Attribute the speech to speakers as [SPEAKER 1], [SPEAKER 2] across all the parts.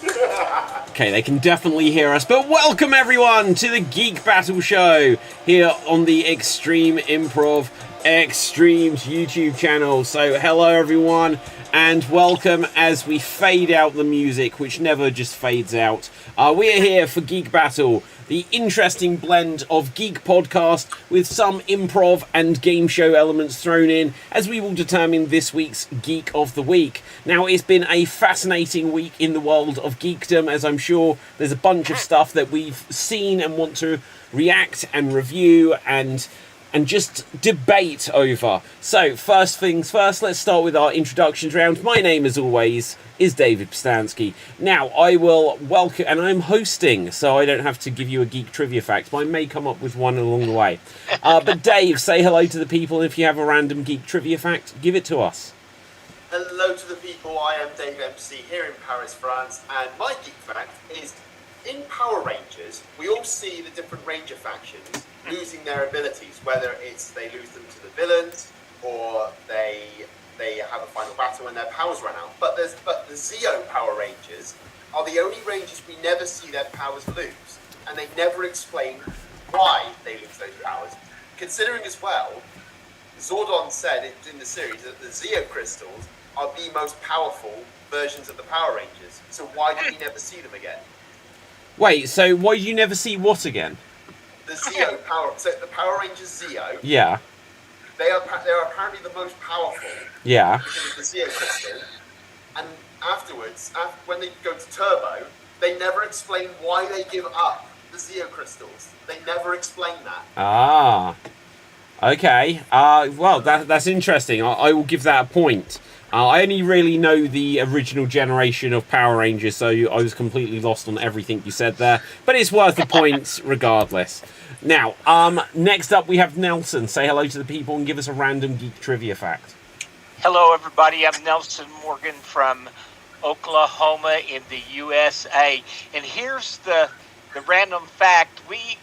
[SPEAKER 1] Okay, they can definitely hear us, but welcome everyone to the Geek Battle show here on the Extreme Improv Xstreamed YouTube channel. So hello everyone and welcome as we fade out the music, which never just fades out. We are here for Geek Battle, the interesting blend of geek podcast with some improv and game show elements thrown in, as we will determine this week's Geek of the Week. Now, it's been a fascinating week in the world of geekdom, as I'm sure there's a bunch of stuff that we've seen and want to react and review and just debate over. So, first things first, let's start with our introductions round. My name, as always, is David Pstansky. Now, I will welcome, and I'm hosting, so I don't have to give you a geek trivia fact, but I may come up with one along the way. But Dave, say hello to the people, and if you have a random geek trivia fact, give it to us.
[SPEAKER 2] Hello to the people, I am Dave MC here in Paris, France, and my geek fact is, in Power Rangers, we all see the different Ranger factions losing their abilities, whether it's they lose them to the villains or they have a final battle and their powers run out. But the Zeo Power Rangers are the only Rangers we never see their powers lose, and they never explain why they lose those powers. Considering as well, Zordon said in the series that the Zeo crystals are the most powerful versions of the Power Rangers. So why do we never see them again?
[SPEAKER 1] Wait, so why do you never see what again?
[SPEAKER 2] The Zeo Power... So the Power Rangers Zeo...
[SPEAKER 1] Yeah.
[SPEAKER 2] They are apparently the most powerful.
[SPEAKER 1] Yeah.
[SPEAKER 2] Because of the Zeo crystal. And afterwards, when they go to Turbo, they never explain why they give up the Zeo crystals. They never explain that.
[SPEAKER 1] Ah. Okay. Well, that's interesting. I will give that a point. I only really know the original generation of Power Rangers, so I was completely lost on everything you said there. But it's worth the points regardless. Now, next up we have Nelson. Say hello to the people and give us a random geek trivia fact.
[SPEAKER 3] Hello, everybody. I'm Nelson Morgan from Oklahoma in the USA. And here's the random fact. We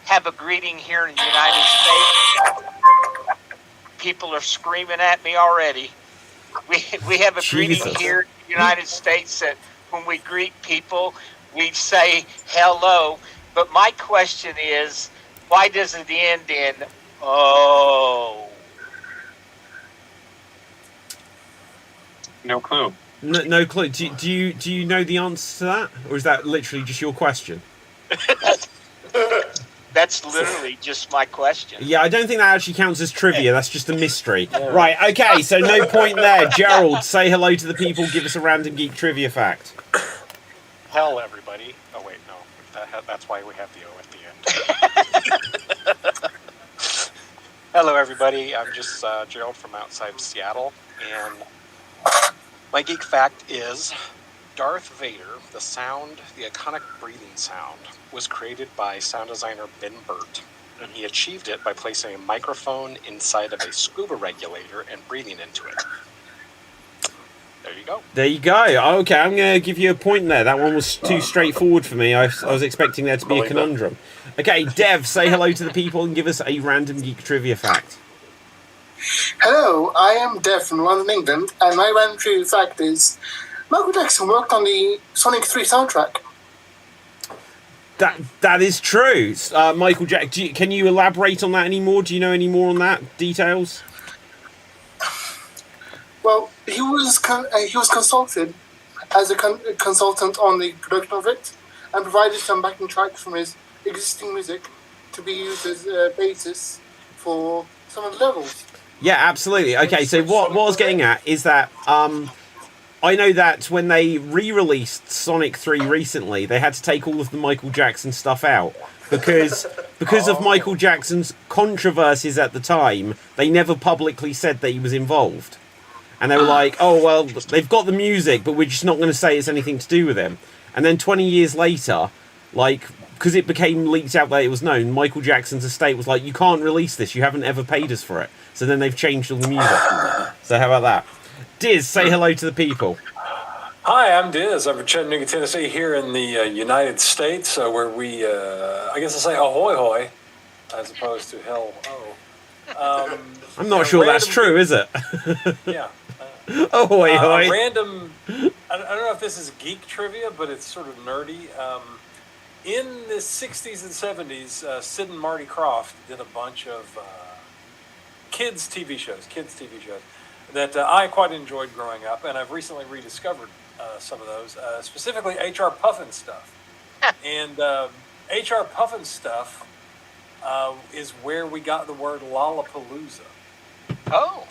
[SPEAKER 3] have a greeting here in the United States. People are screaming at me already. We have a greeting here in the United States that when we greet people, we say hello. But my question is, why does it end in oh?
[SPEAKER 4] No clue.
[SPEAKER 1] No clue. Do you know the answer to that, or is that literally just your question?
[SPEAKER 3] That's literally just my question.
[SPEAKER 1] Yeah, I don't think that actually counts as trivia. That's just a mystery. Right, okay, so no point there. Gerald, say hello to the people. Give us a random geek trivia fact.
[SPEAKER 4] Hell, everybody. Oh, wait, no. That's why we have the O at the end. Hello, everybody. I'm just Gerald from outside Seattle. And my geek fact is Darth Vader, the iconic breathing sound, was created by sound designer Ben Burt, and he achieved it by placing a microphone inside of a scuba regulator and breathing into it. There you go.
[SPEAKER 1] There you go. Okay, I'm going to give you a point there. That one was too straightforward for me. I was expecting there to be a conundrum. Okay, Dev, say hello to the people and give us a random geek trivia fact.
[SPEAKER 5] Hello, I am Dev from London, England, and my random trivia fact is Michael Jackson worked on the Sonic 3 soundtrack.
[SPEAKER 1] That is true. Michael Jackson. Can you elaborate on that anymore? Do you know any more on that? Details?
[SPEAKER 5] Well, he was consulted as a consultant on the production of it, and provided some backing tracks from his existing music to be used as a basis for some of the levels.
[SPEAKER 1] Yeah, absolutely. Okay, so what I was getting at is that I know that when they re-released Sonic 3 recently, they had to take all of the Michael Jackson stuff out because of Michael Jackson's controversies at the time. They never publicly said that he was involved. And they were like, oh, well, they've got the music, but we're just not going to say it's anything to do with him. And then 20 years later, like, because it became leaked out that it was known, Michael Jackson's estate was like, you can't release this, you haven't ever paid us for it. So then they've changed all the music. So how about that? Diz, say hello to the people.
[SPEAKER 6] Hi, I'm Diz. I'm from Chattanooga, Tennessee, here in the United States, where we, I guess I say ahoy hoy, as opposed to hell oh.
[SPEAKER 1] I'm not sure that's true, is it?
[SPEAKER 6] Yeah.
[SPEAKER 1] Ahoy hoy.
[SPEAKER 6] A random I don't know if this is geek trivia, but it's sort of nerdy. In the 60s and 70s, Sid and Marty Krofft did a bunch of kids TV shows that I quite enjoyed growing up, and I've recently rediscovered some of those, specifically H.R. Puffin stuff. And H.R. Puffin stuff is where we got the word Lollapalooza.
[SPEAKER 3] Oh.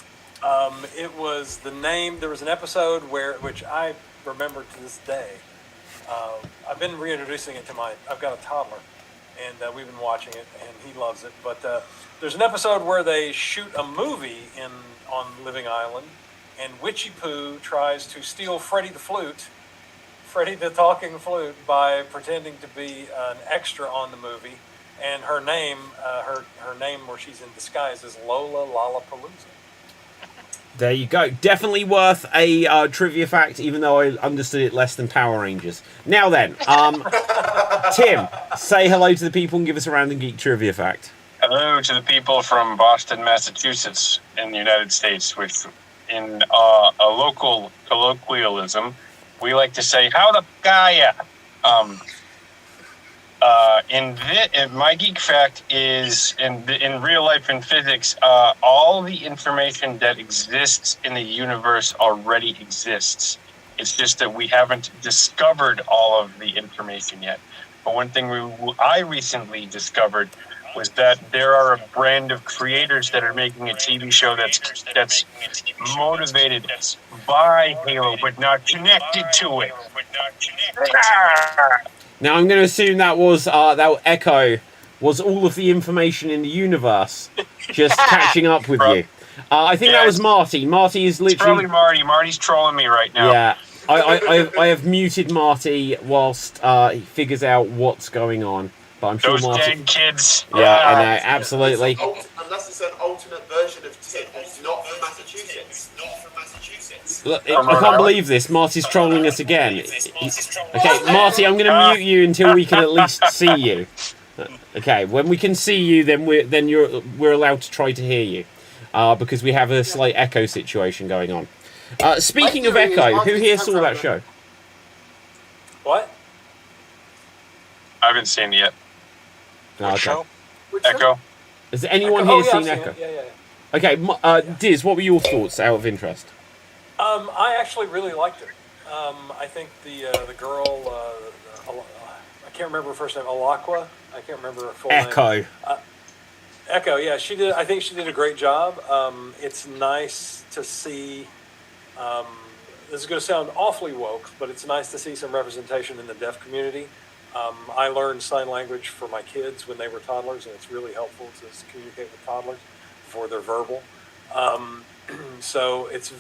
[SPEAKER 6] It was the name. There was an episode which I remember to this day. I've been reintroducing it to I've got a toddler, and we've been watching it, and he loves it. But there's an episode where they shoot a movie on Living Island, and Witchy Poo tries to steal Freddie the talking flute, by pretending to be an extra on the movie, and her name, her name where she's in disguise is Lola Lollapalooza.
[SPEAKER 1] There you go. Definitely worth a trivia fact, even though I understood it less than Power Rangers. Now then, Tim, say hello to the people and give us a random geek trivia fact.
[SPEAKER 7] Hello to the people from Boston, Massachusetts, in the United States, which, in a local colloquialism, we like to say, "How the f*** are ya?" My geek fact is, in real life in physics, all the information that exists in the universe already exists. It's just that we haven't discovered all of the information yet. But one thing I recently discovered was that there are a brand of creators that are making a TV show that's motivated by Halo, but not connected to it.
[SPEAKER 1] Now I'm going to assume that was that Echo was all of the information in the universe just catching up with you. I think that was Marty. Marty is literally...
[SPEAKER 7] It's probably Marty. Marty's trolling me right now.
[SPEAKER 1] Yeah. I have muted Marty whilst he figures out what's going on. But I'm sure
[SPEAKER 7] Those
[SPEAKER 1] Marty...
[SPEAKER 7] dead kids.
[SPEAKER 1] Yeah, I know, absolutely.
[SPEAKER 2] Unless it's an alternate version of Tim who's not from Massachusetts.
[SPEAKER 1] Look, I can't believe this. Marty's trolling us again. Okay, Marty, I'm going to mute you until we can at least see you. Okay, when we can see you, then we're allowed to try to hear you, because we have a slight echo situation going on. Speaking of echo, who here saw that show?
[SPEAKER 6] What?
[SPEAKER 7] I haven't seen it yet.
[SPEAKER 1] Okay.
[SPEAKER 3] Show?
[SPEAKER 7] Echo.
[SPEAKER 1] Has anyone
[SPEAKER 6] Echo?
[SPEAKER 1] here
[SPEAKER 6] Oh,
[SPEAKER 1] seen
[SPEAKER 6] yeah,
[SPEAKER 1] Echo?
[SPEAKER 6] Yeah.
[SPEAKER 1] Okay, Diz, what were your thoughts out of interest?
[SPEAKER 6] I actually really liked it. I think the girl, I can't remember her first name, Alakwa. I can't remember her full name.
[SPEAKER 1] Echo.
[SPEAKER 6] Echo, yeah, she did. I think she did a great job. It's nice to see. This is going to sound awfully woke, but it's nice to see some representation in the deaf community. I learned sign language for my kids when they were toddlers, and it's really helpful to communicate with toddlers before they're verbal. So it's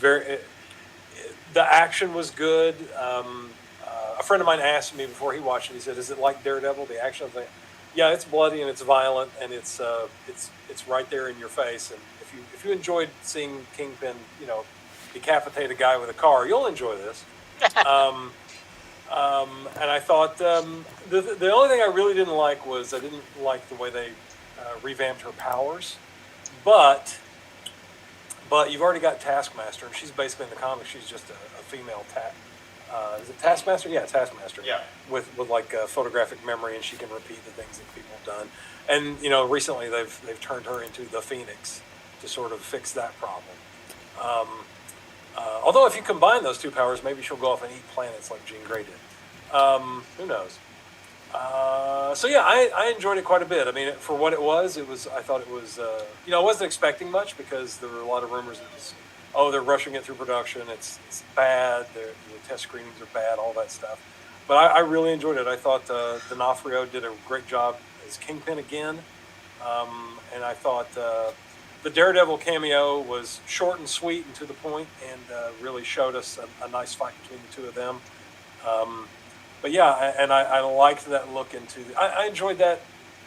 [SPEAKER 6] the action was good. A friend of mine asked me before he watched it, he said, "Is it like Daredevil, the action?" I was like, yeah, it's bloody and it's violent, and it's right there in your face. And if you enjoyed seeing Kingpin, decapitate a guy with a car, you'll enjoy this. And I thought the only thing I really didn't like was I didn't like the way they revamped her powers, but you've already got Taskmaster, and she's basically in the comics. She's just a female is it Taskmaster? Yeah, Taskmaster.
[SPEAKER 2] Yeah.
[SPEAKER 6] With like photographic memory, and she can repeat the things that people have done. And recently they've turned her into the Phoenix to sort of fix that problem. Although if you combine those two powers, maybe she'll go off and eat planets like Jean Grey did. Who knows? So yeah, I enjoyed it quite a bit. I mean, for what it was, I thought it was, I wasn't expecting much because there were a lot of rumors that they're rushing it through production. It's bad. The test screenings are bad, all that stuff. But I really enjoyed it. I thought D'Onofrio did a great job as Kingpin again. And I thought the Daredevil cameo was short and sweet and to the point, and really showed us a nice fight between the two of them. But yeah, and I liked that look into I enjoyed that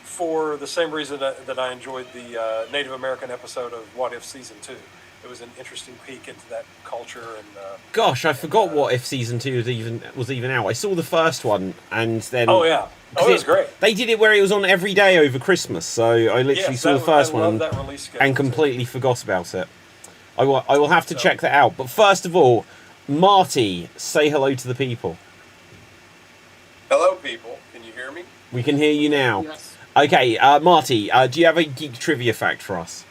[SPEAKER 6] for the same reason that I enjoyed the Native American episode of What If Season 2. It was an interesting peek into that culture. And
[SPEAKER 1] gosh, I forgot What If Season 2 was even out. I saw the first one, and then...
[SPEAKER 6] Oh, yeah. Oh, it was great.
[SPEAKER 1] They did it where it was on every day over Christmas, so I literally saw the first one and completely forgot about it. I will have to check that out. But first of all, Marty, say hello to the people.
[SPEAKER 8] Hello, people. Can you hear me?
[SPEAKER 1] We can hear you now.
[SPEAKER 5] Yes.
[SPEAKER 1] Okay, Marty, do you have a geek trivia fact for us?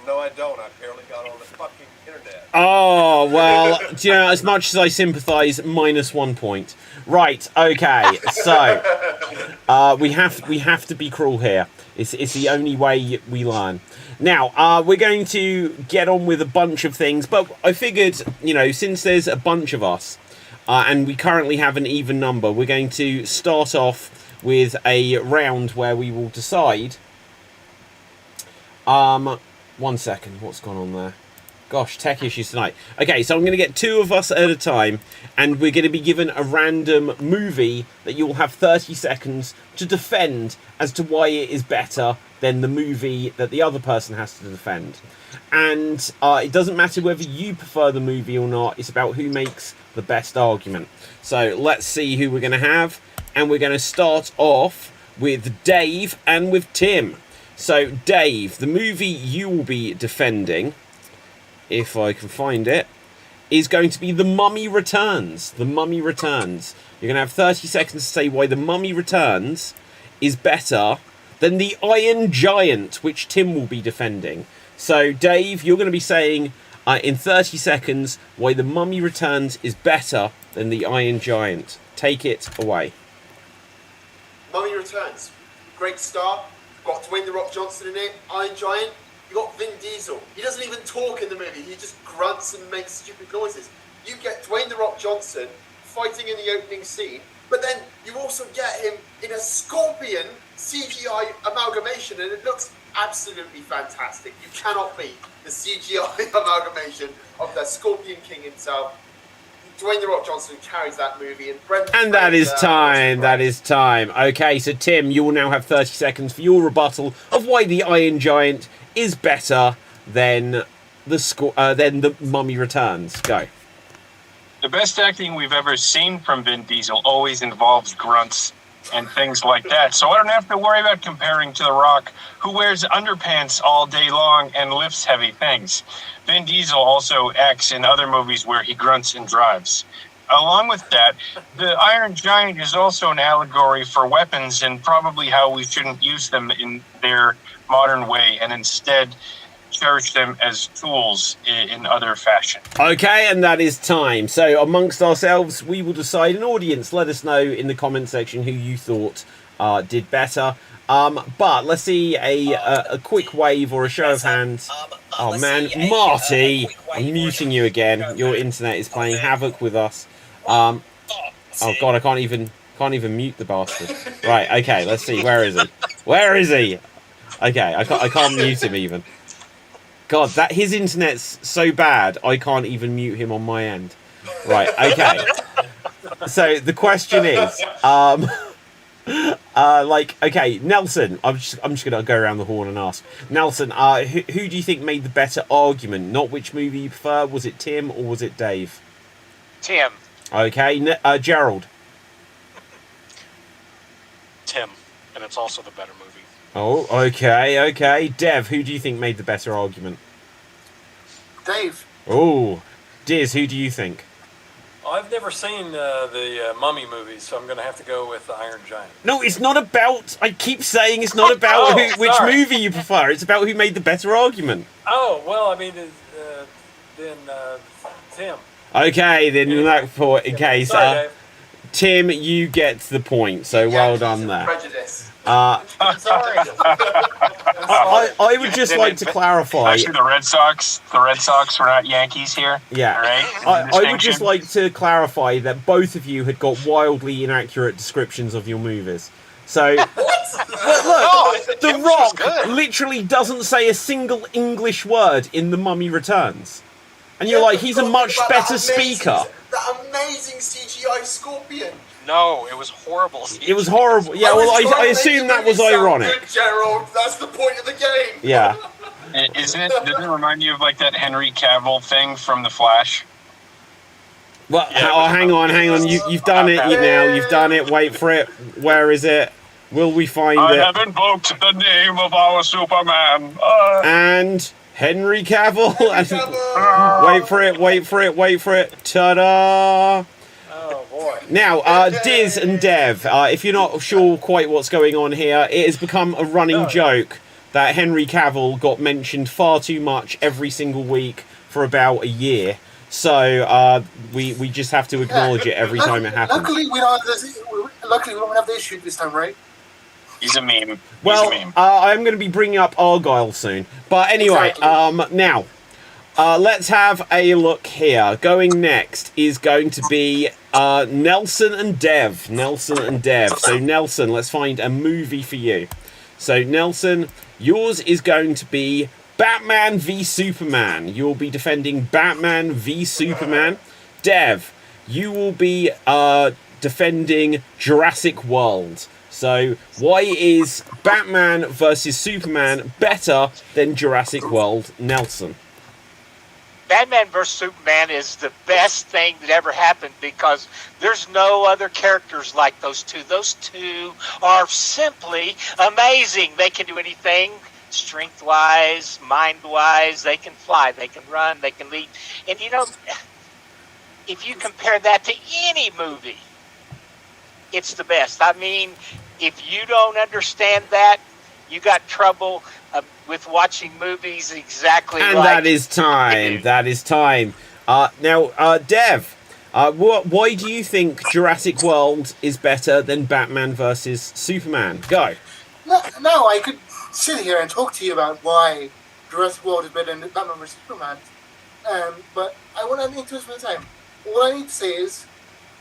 [SPEAKER 8] No, I don't. I barely got on the fucking internet.
[SPEAKER 1] Oh, well, do you know, as much as I sympathise, -1 point. Right, okay, so we have to be cruel here. It's the only way we learn. Now, we're going to get on with a bunch of things, but I figured, you know, since there's a bunch of us, and we currently have an even number, we're going to start off with a round where we will decide... 1 second, what's gone on there? Gosh, tech issues tonight. Okay, so I'm going to get 2 of us at a time, and we're going to be given a random movie that you will have 30 seconds to defend as to why it is better than the movie that the other person has to defend. And it doesn't matter whether you prefer the movie or not, it's about who makes the best argument. So let's see who we're going to have, and we're going to start off with Dave and with Tim. So, Dave, the movie you will be defending, if I can find it, is going to be The Mummy Returns. The Mummy Returns. You're going to have 30 seconds to say why The Mummy Returns is better than The Iron Giant, which Tim will be defending. So, Dave, you're going to be saying in 30 seconds why The Mummy Returns is better than The Iron Giant. Take it away.
[SPEAKER 2] Mummy Returns. Great start. Got Dwayne The Rock Johnson in it. Iron Giant. You got Vin Diesel. He doesn't even talk in the movie. He just grunts and makes stupid noises. You get Dwayne The Rock Johnson fighting in the opening scene, but then you also get him in a scorpion CGI amalgamation, and it looks absolutely fantastic. You cannot beat the CGI amalgamation of the Scorpion King himself. Dwayne The Rock Johnson carries that movie, and
[SPEAKER 1] that is time. That is time. Okay, so Tim, you will now have 30 seconds for your rebuttal of why the Iron Giant is better than the Mummy Returns. Go.
[SPEAKER 7] The best acting we've ever seen from Vin Diesel always involves grunts and things like that. So I don't have to worry about comparing to The Rock, who wears underpants all day long and lifts heavy things. Vin Diesel also acts in other movies where he grunts and drives. Along with that, the Iron Giant is also an allegory for weapons and probably how we shouldn't use them in their modern way and instead cherish them as tools in other fashion.
[SPEAKER 1] Okay, and that is time. So amongst ourselves, we will decide. An audience, let us know in the comment section who you thought did better. But let's see a quick wave or a show of hands. Oh man, Marty, I'm muting you again. Your internet is playing havoc with us. Oh god, I can't even mute the bastard. Right, okay, let's see. Where is he? Where is he? Okay, I can't mute him even. God, that his internet's so bad, I can't even mute him on my end. Right, okay. So the question is, okay, Nelson, I'm just gonna go around the horn and ask. Nelson, who do you think made the better argument? Not which movie you prefer. Was it Tim or was it Dave?
[SPEAKER 3] Tim.
[SPEAKER 1] Okay, Gerald.
[SPEAKER 4] Tim, and it's also the better movie.
[SPEAKER 1] Oh, okay. Dev, who do you think made the better argument?
[SPEAKER 5] Dave.
[SPEAKER 1] Oh, Diz, who do you think?
[SPEAKER 6] I've never seen the Mummy movies, so I'm going to have to go with the Iron Giant.
[SPEAKER 1] No, it's not about... I keep saying it's not about which
[SPEAKER 6] sorry.
[SPEAKER 1] movie you prefer. It's about who made the better argument.
[SPEAKER 6] Oh, well, I mean, then Tim.
[SPEAKER 1] Okay, then in that case,
[SPEAKER 6] Sorry, Dave.
[SPEAKER 1] Tim, you get the point, so well done there.
[SPEAKER 2] Prejudice.
[SPEAKER 5] I'm sorry.
[SPEAKER 1] I would just like to clarify...
[SPEAKER 7] Actually, the Red Sox were not Yankees here.
[SPEAKER 1] Yeah.
[SPEAKER 7] All right?
[SPEAKER 1] I would just like to clarify that both of you had got wildly inaccurate descriptions of your movies. So, look, The Rock literally doesn't say a single English word in The Mummy Returns. And you're like, he's a much better speaker.
[SPEAKER 2] That amazing CGI scorpion.
[SPEAKER 4] No, it was horrible.
[SPEAKER 1] It was horrible. Yeah, well, I assume that was ironic.
[SPEAKER 2] Good, Gerald. That's the point of the game.
[SPEAKER 1] Yeah.
[SPEAKER 7] Doesn't it remind you of like that Henry Cavill thing from The Flash?
[SPEAKER 1] Well, hang on. You've done it now. You've done it. Wait for it. Where is it? Will we find it?
[SPEAKER 7] I have invoked the name of our Superman.
[SPEAKER 1] And Henry Cavill.
[SPEAKER 2] Cavill!
[SPEAKER 1] Wait for it. Ta-da!
[SPEAKER 6] Oh boy.
[SPEAKER 1] Now, Diz and Dev, if you're not sure quite what's going on here, it has become a running joke that Henry Cavill got mentioned far too much every single week for about a year. So we just have to acknowledge it every time it happens.
[SPEAKER 5] Luckily, we don't have the issue this time, right?
[SPEAKER 7] He's a meme.
[SPEAKER 1] Well, I'm going to be bringing up Argyle soon. But anyway, now, let's have a look here. Going next is going to be Nelson and Dev. So, Nelson, let's find a movie for you. So, Nelson, yours is going to be Batman v Superman. You'll be defending Batman v Superman. Dev, you will be defending Jurassic World. So, why is Batman versus Superman better than Jurassic World, Nelson?
[SPEAKER 3] Batman vs. Superman is the best thing that ever happened because there's no other characters like those two. Those two are simply amazing. They can do anything, strength-wise, mind-wise. They can fly, they can run, they can leap. And, you know, if you compare that to any movie, it's the best. I mean, if you don't understand that, you got trouble with watching movies exactly
[SPEAKER 1] and
[SPEAKER 3] like...
[SPEAKER 1] that is time. Now, Dev, why do you think Jurassic World is better than Batman versus Superman? Go.
[SPEAKER 5] No, I could sit here and talk to you about why Jurassic World is better than Batman vs Superman, but I want to into it for the time. All I need to say is,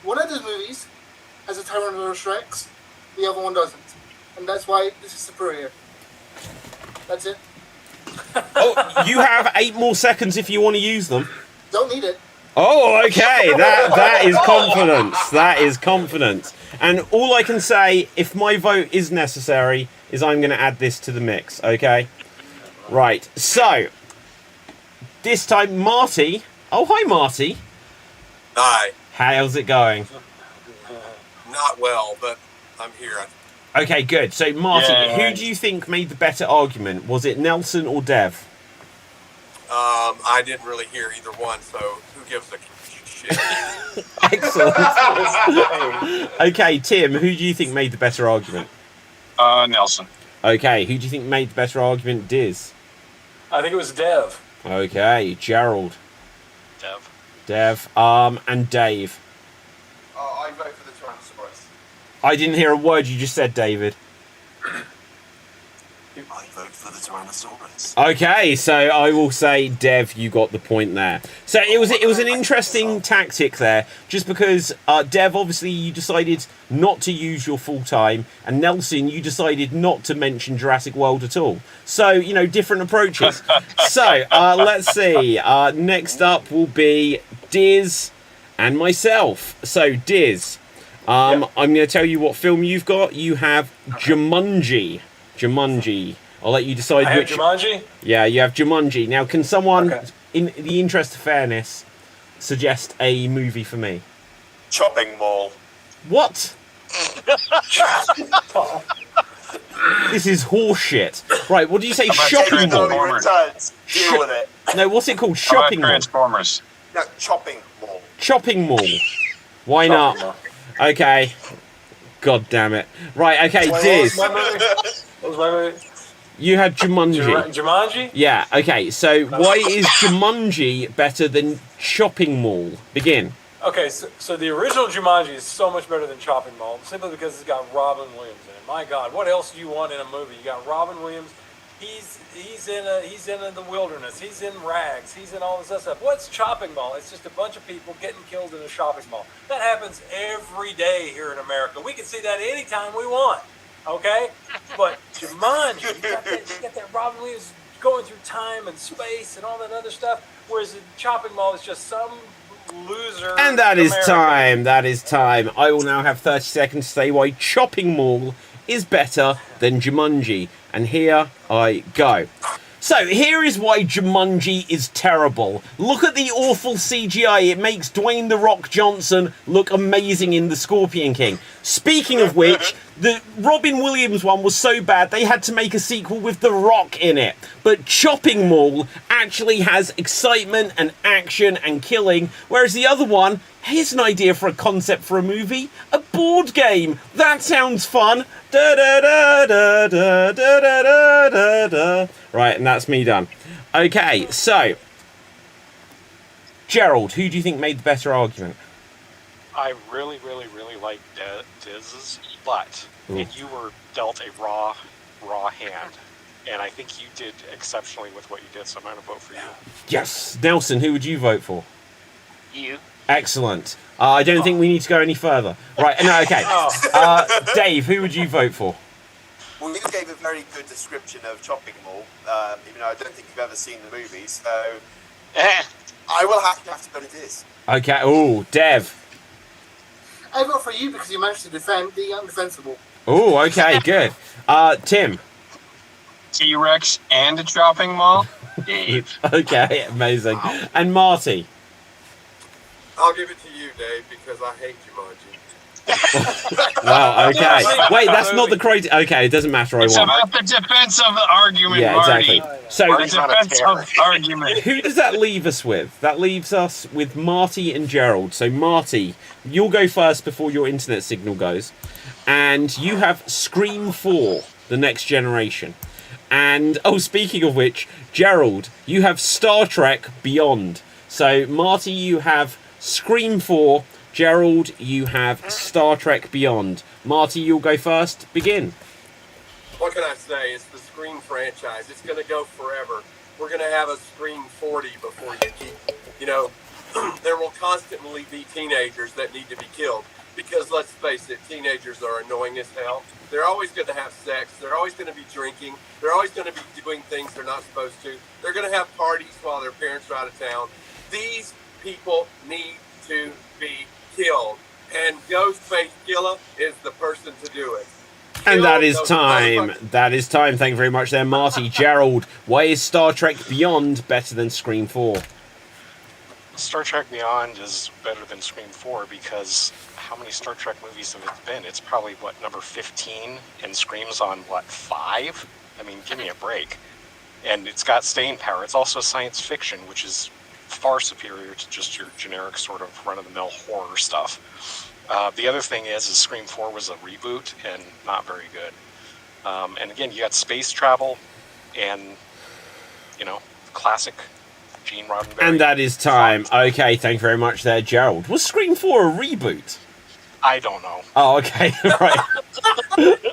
[SPEAKER 5] one of those movies has a Tyrannosaurus Rex, the other one doesn't, and that's why this is superior. That's it.
[SPEAKER 1] Oh, you have 8 more seconds if you want to use them.
[SPEAKER 5] Don't need it.
[SPEAKER 1] Oh, okay. That is confidence. That is confidence. And all I can say, if my vote is necessary, is I'm going to add this to the mix, okay? Right. So, this time, Marty. Oh, hi, Marty.
[SPEAKER 8] Hi.
[SPEAKER 1] How's it going?
[SPEAKER 8] Not well, but I'm here.
[SPEAKER 1] Okay, good. So, Marty,
[SPEAKER 7] Yeah.
[SPEAKER 1] who do you think made the better argument? Was it Nelson or Dev?
[SPEAKER 8] I didn't really hear either one, so who gives a shit?
[SPEAKER 1] Excellent. Okay, Tim, who do you think made the better argument?
[SPEAKER 7] Nelson.
[SPEAKER 1] Okay, who do you think made the better argument? Diz.
[SPEAKER 6] I think it was Dev.
[SPEAKER 1] Okay, Gerald.
[SPEAKER 4] Dev.
[SPEAKER 1] And Dave.
[SPEAKER 2] I vote for the Tyrannosaurus.
[SPEAKER 1] I didn't hear a word you just said, David.
[SPEAKER 8] I vote for the Tyrannosaurus.
[SPEAKER 1] Okay, so I will say, Dev, you got the point there. So it was an interesting tactic there, just because Dev, obviously you decided not to use your full time, and Nelson, you decided not to mention Jurassic World at all. So, you know, different approaches. So let's see. Next up will be Diz and myself. So Diz, I'm going to tell you what film you've got. You have Jumanji. I'll let you decide
[SPEAKER 6] I
[SPEAKER 1] which.
[SPEAKER 6] have Jumanji?
[SPEAKER 1] Yeah, you have Jumanji. Now, can someone, in the interest of fairness, suggest a movie for me?
[SPEAKER 8] Chopping Mall.
[SPEAKER 1] What? This is horseshit. Right, what do you say? Shopping mall.
[SPEAKER 2] Deal with it.
[SPEAKER 1] No, what's it called?
[SPEAKER 7] How about
[SPEAKER 1] Shopping mall.
[SPEAKER 7] Transformers?
[SPEAKER 2] No, chopping mall.
[SPEAKER 1] Chopping mall. Why not? Okay. God damn it. Right, okay, Diz.
[SPEAKER 6] What was my movie?
[SPEAKER 1] You had Jumanji.
[SPEAKER 6] Jumanji?
[SPEAKER 1] Yeah, okay, so why is Jumanji better than Shopping Mall? Begin.
[SPEAKER 6] Okay, so the original Jumanji is so much better than Chopping Mall, simply because it's got Robin Williams in it. My God, what else do you want in a movie? You got Robin Williams. He's in the wilderness. He's in rags. He's in all this other stuff. What's Chopping Mall? It's just a bunch of people getting killed in a shopping mall. That happens every day here in America. We can see that anytime we want. Okay, but Jumanji, you got that Robin Williams going through time and space and all that other stuff. Whereas the Chopping Mall is just some loser.
[SPEAKER 1] And that is
[SPEAKER 6] American.
[SPEAKER 1] time. That is time. I will now have 30 seconds to say why Chopping Mall is better than Jumanji. And here I go. So here is why Jumanji is terrible. Look at the awful CGI. It makes Dwayne "The Rock" Johnson look amazing in The Scorpion King. Speaking of which, the Robin Williams one was so bad they had to make a sequel with The Rock in it. But Chopping Mall actually has excitement and action and killing, whereas the other one, here's an idea for a concept for a movie: a board game. That sounds fun. Da da da da da da da da da. Right, and that's me done. Okay, so Gerald, who do you think made the better argument?
[SPEAKER 4] I really like Diz's, but you were dealt a raw hand, and I think you did exceptionally with what you did. So I'm going to vote for you.
[SPEAKER 1] Yes, Nelson, who would you vote for?
[SPEAKER 3] You.
[SPEAKER 1] Excellent. I don't think we need to go any further. Right, no, okay. Dave, who would you vote for?
[SPEAKER 2] Well, you gave a very good description of Chopping Mall, even though I don't think you've ever seen the movie, so I will have to go to this.
[SPEAKER 1] Okay, oh, Dev.
[SPEAKER 5] I vote for you because you managed to defend the undefensible.
[SPEAKER 1] Oh, okay, good. Tim.
[SPEAKER 7] T-Rex and a Chopping Mall? Dave.
[SPEAKER 1] Okay, amazing. And Marty.
[SPEAKER 8] I'll give it to you, Dave, because I hate Jumanji.
[SPEAKER 1] Wow, okay. Wait, that's not the criteria. Okay, it doesn't matter.
[SPEAKER 7] It's about the defensive argument,
[SPEAKER 1] yeah,
[SPEAKER 7] Marty.
[SPEAKER 1] exactly. So,
[SPEAKER 7] The defensive argument.
[SPEAKER 1] who does that leave us with? That leaves us with Marty and Gerald. So, Marty, you'll go first before your internet signal goes. And you have Scream 4, The Next Generation. And, oh, speaking of which, Gerald, you have Star Trek Beyond. So, Marty, you have Scream 4. Gerald, you have Star Trek Beyond. Marty, you'll go first. Begin.
[SPEAKER 8] What can I say? It's the Scream franchise. It's going to go forever. We're going to have a Scream 40 before you keep, there will constantly be teenagers that need to be killed. Because let's face it, teenagers are annoying as hell. They're always going to have sex. They're always going to be drinking. They're always going to be doing things they're not supposed to. They're going to have parties while their parents are out of town. These people need to be killed. And Ghostface Killer is the person to do it.
[SPEAKER 1] And that is time. That is time. Thank you very much there, Marty. Gerald, why is Star Trek Beyond better than Scream 4?
[SPEAKER 4] Star Trek Beyond is better than Scream 4 because how many Star Trek movies have it been? It's probably, number 15, and Scream's on, 5? I mean, give me a break. And it's got staying power. It's also science fiction, which is far superior to just your generic sort of run-of-the-mill horror stuff. The other thing is Scream 4 was a reboot and not very good. And again, you got space travel and, classic Gene Roddenberry.
[SPEAKER 1] And that is time. Okay, thank you very much there, Gerald. Was Scream 4 a reboot?
[SPEAKER 4] I don't know.
[SPEAKER 1] Oh, okay, right.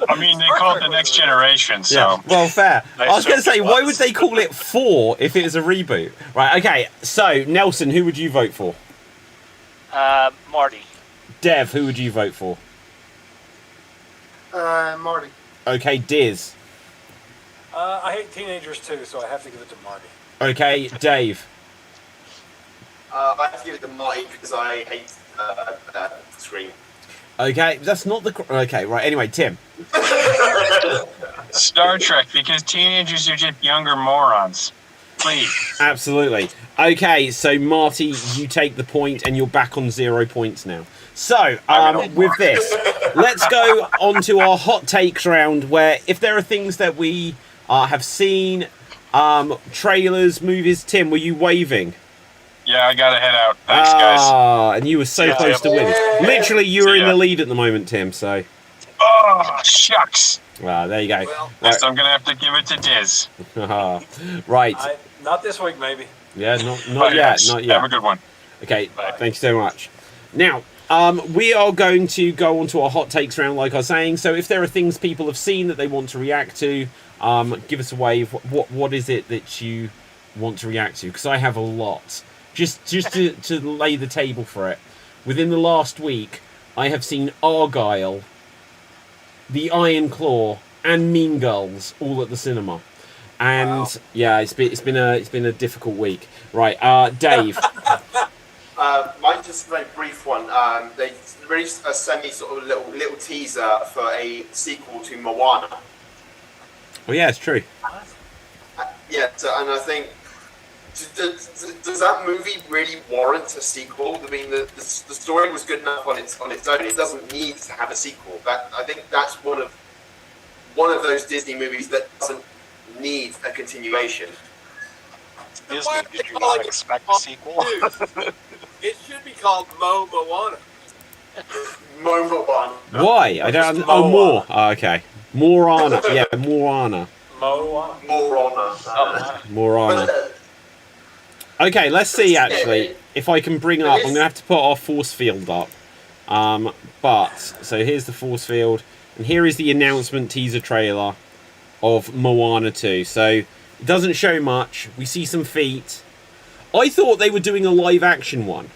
[SPEAKER 7] I mean, they call it The Next Generation, so...
[SPEAKER 1] Yeah, well, fair. I was going to say, why would they call it 4 if it was a reboot? Right, okay, so, Nelson, who would you vote for?
[SPEAKER 3] Marty.
[SPEAKER 1] Dev, who would you vote for?
[SPEAKER 5] Marty.
[SPEAKER 1] Okay, Diz.
[SPEAKER 6] I hate teenagers too, so I have to give it to Marty.
[SPEAKER 1] Okay, Dave.
[SPEAKER 2] I have to give it to Marty because I hate Scream.
[SPEAKER 1] Okay, that's not the... Okay, right, anyway, Tim.
[SPEAKER 7] Star Trek, because teenagers are just younger morons. Please.
[SPEAKER 1] Absolutely. Okay, so Marty, you take the point and you're back on 0 points now. So, with this, let's go on to our hot takes round where if there are things that we have seen, trailers, movies, Tim, were you waving?
[SPEAKER 7] Yeah, I gotta head out. Thanks, guys.
[SPEAKER 1] And you were so close to win. Literally, you were in the lead at the moment, Tim, so...
[SPEAKER 7] Oh, shucks.
[SPEAKER 1] Well, there you go.
[SPEAKER 2] Well,
[SPEAKER 7] Guess I'm gonna have to give it to Diz.
[SPEAKER 1] Right.
[SPEAKER 6] Not this week, maybe.
[SPEAKER 1] Yeah, not yet, not yet.
[SPEAKER 7] Have a good one.
[SPEAKER 1] Okay, thank you so much. Now, we are going to go on to our hot takes round, like I was saying. So if there are things people have seen that they want to react to, give us a wave. What is it that you want to react to? Because I have a lot. Just to lay the table for it. Within the last week, I have seen Argyle, The Iron Claw, and Mean Girls all at the cinema. And yeah, it's been a difficult week. Right, Dave.
[SPEAKER 2] Mine's just a very brief one. They released a sort of little teaser for a sequel to Moana.
[SPEAKER 1] Oh yeah, it's true.
[SPEAKER 2] Yeah, and I think, does that movie really warrant a sequel? I mean, the story was good enough on its own. It doesn't need to have a sequel. I think that's one of those Disney movies that doesn't need a continuation.
[SPEAKER 4] Disney, did you not expect a sequel?
[SPEAKER 8] It should be called Moana.
[SPEAKER 2] Moana.
[SPEAKER 1] Why? I don't. Oh, more. Oh, okay. Moana. Yeah, Moana. Moana. Okay, let's see. Actually, if I can bring up, I'm gonna have to put our force field up. So here's the force field, and here is the announcement teaser trailer of Moana 2. So it doesn't show much. We see some feet. I thought they were doing a live action one.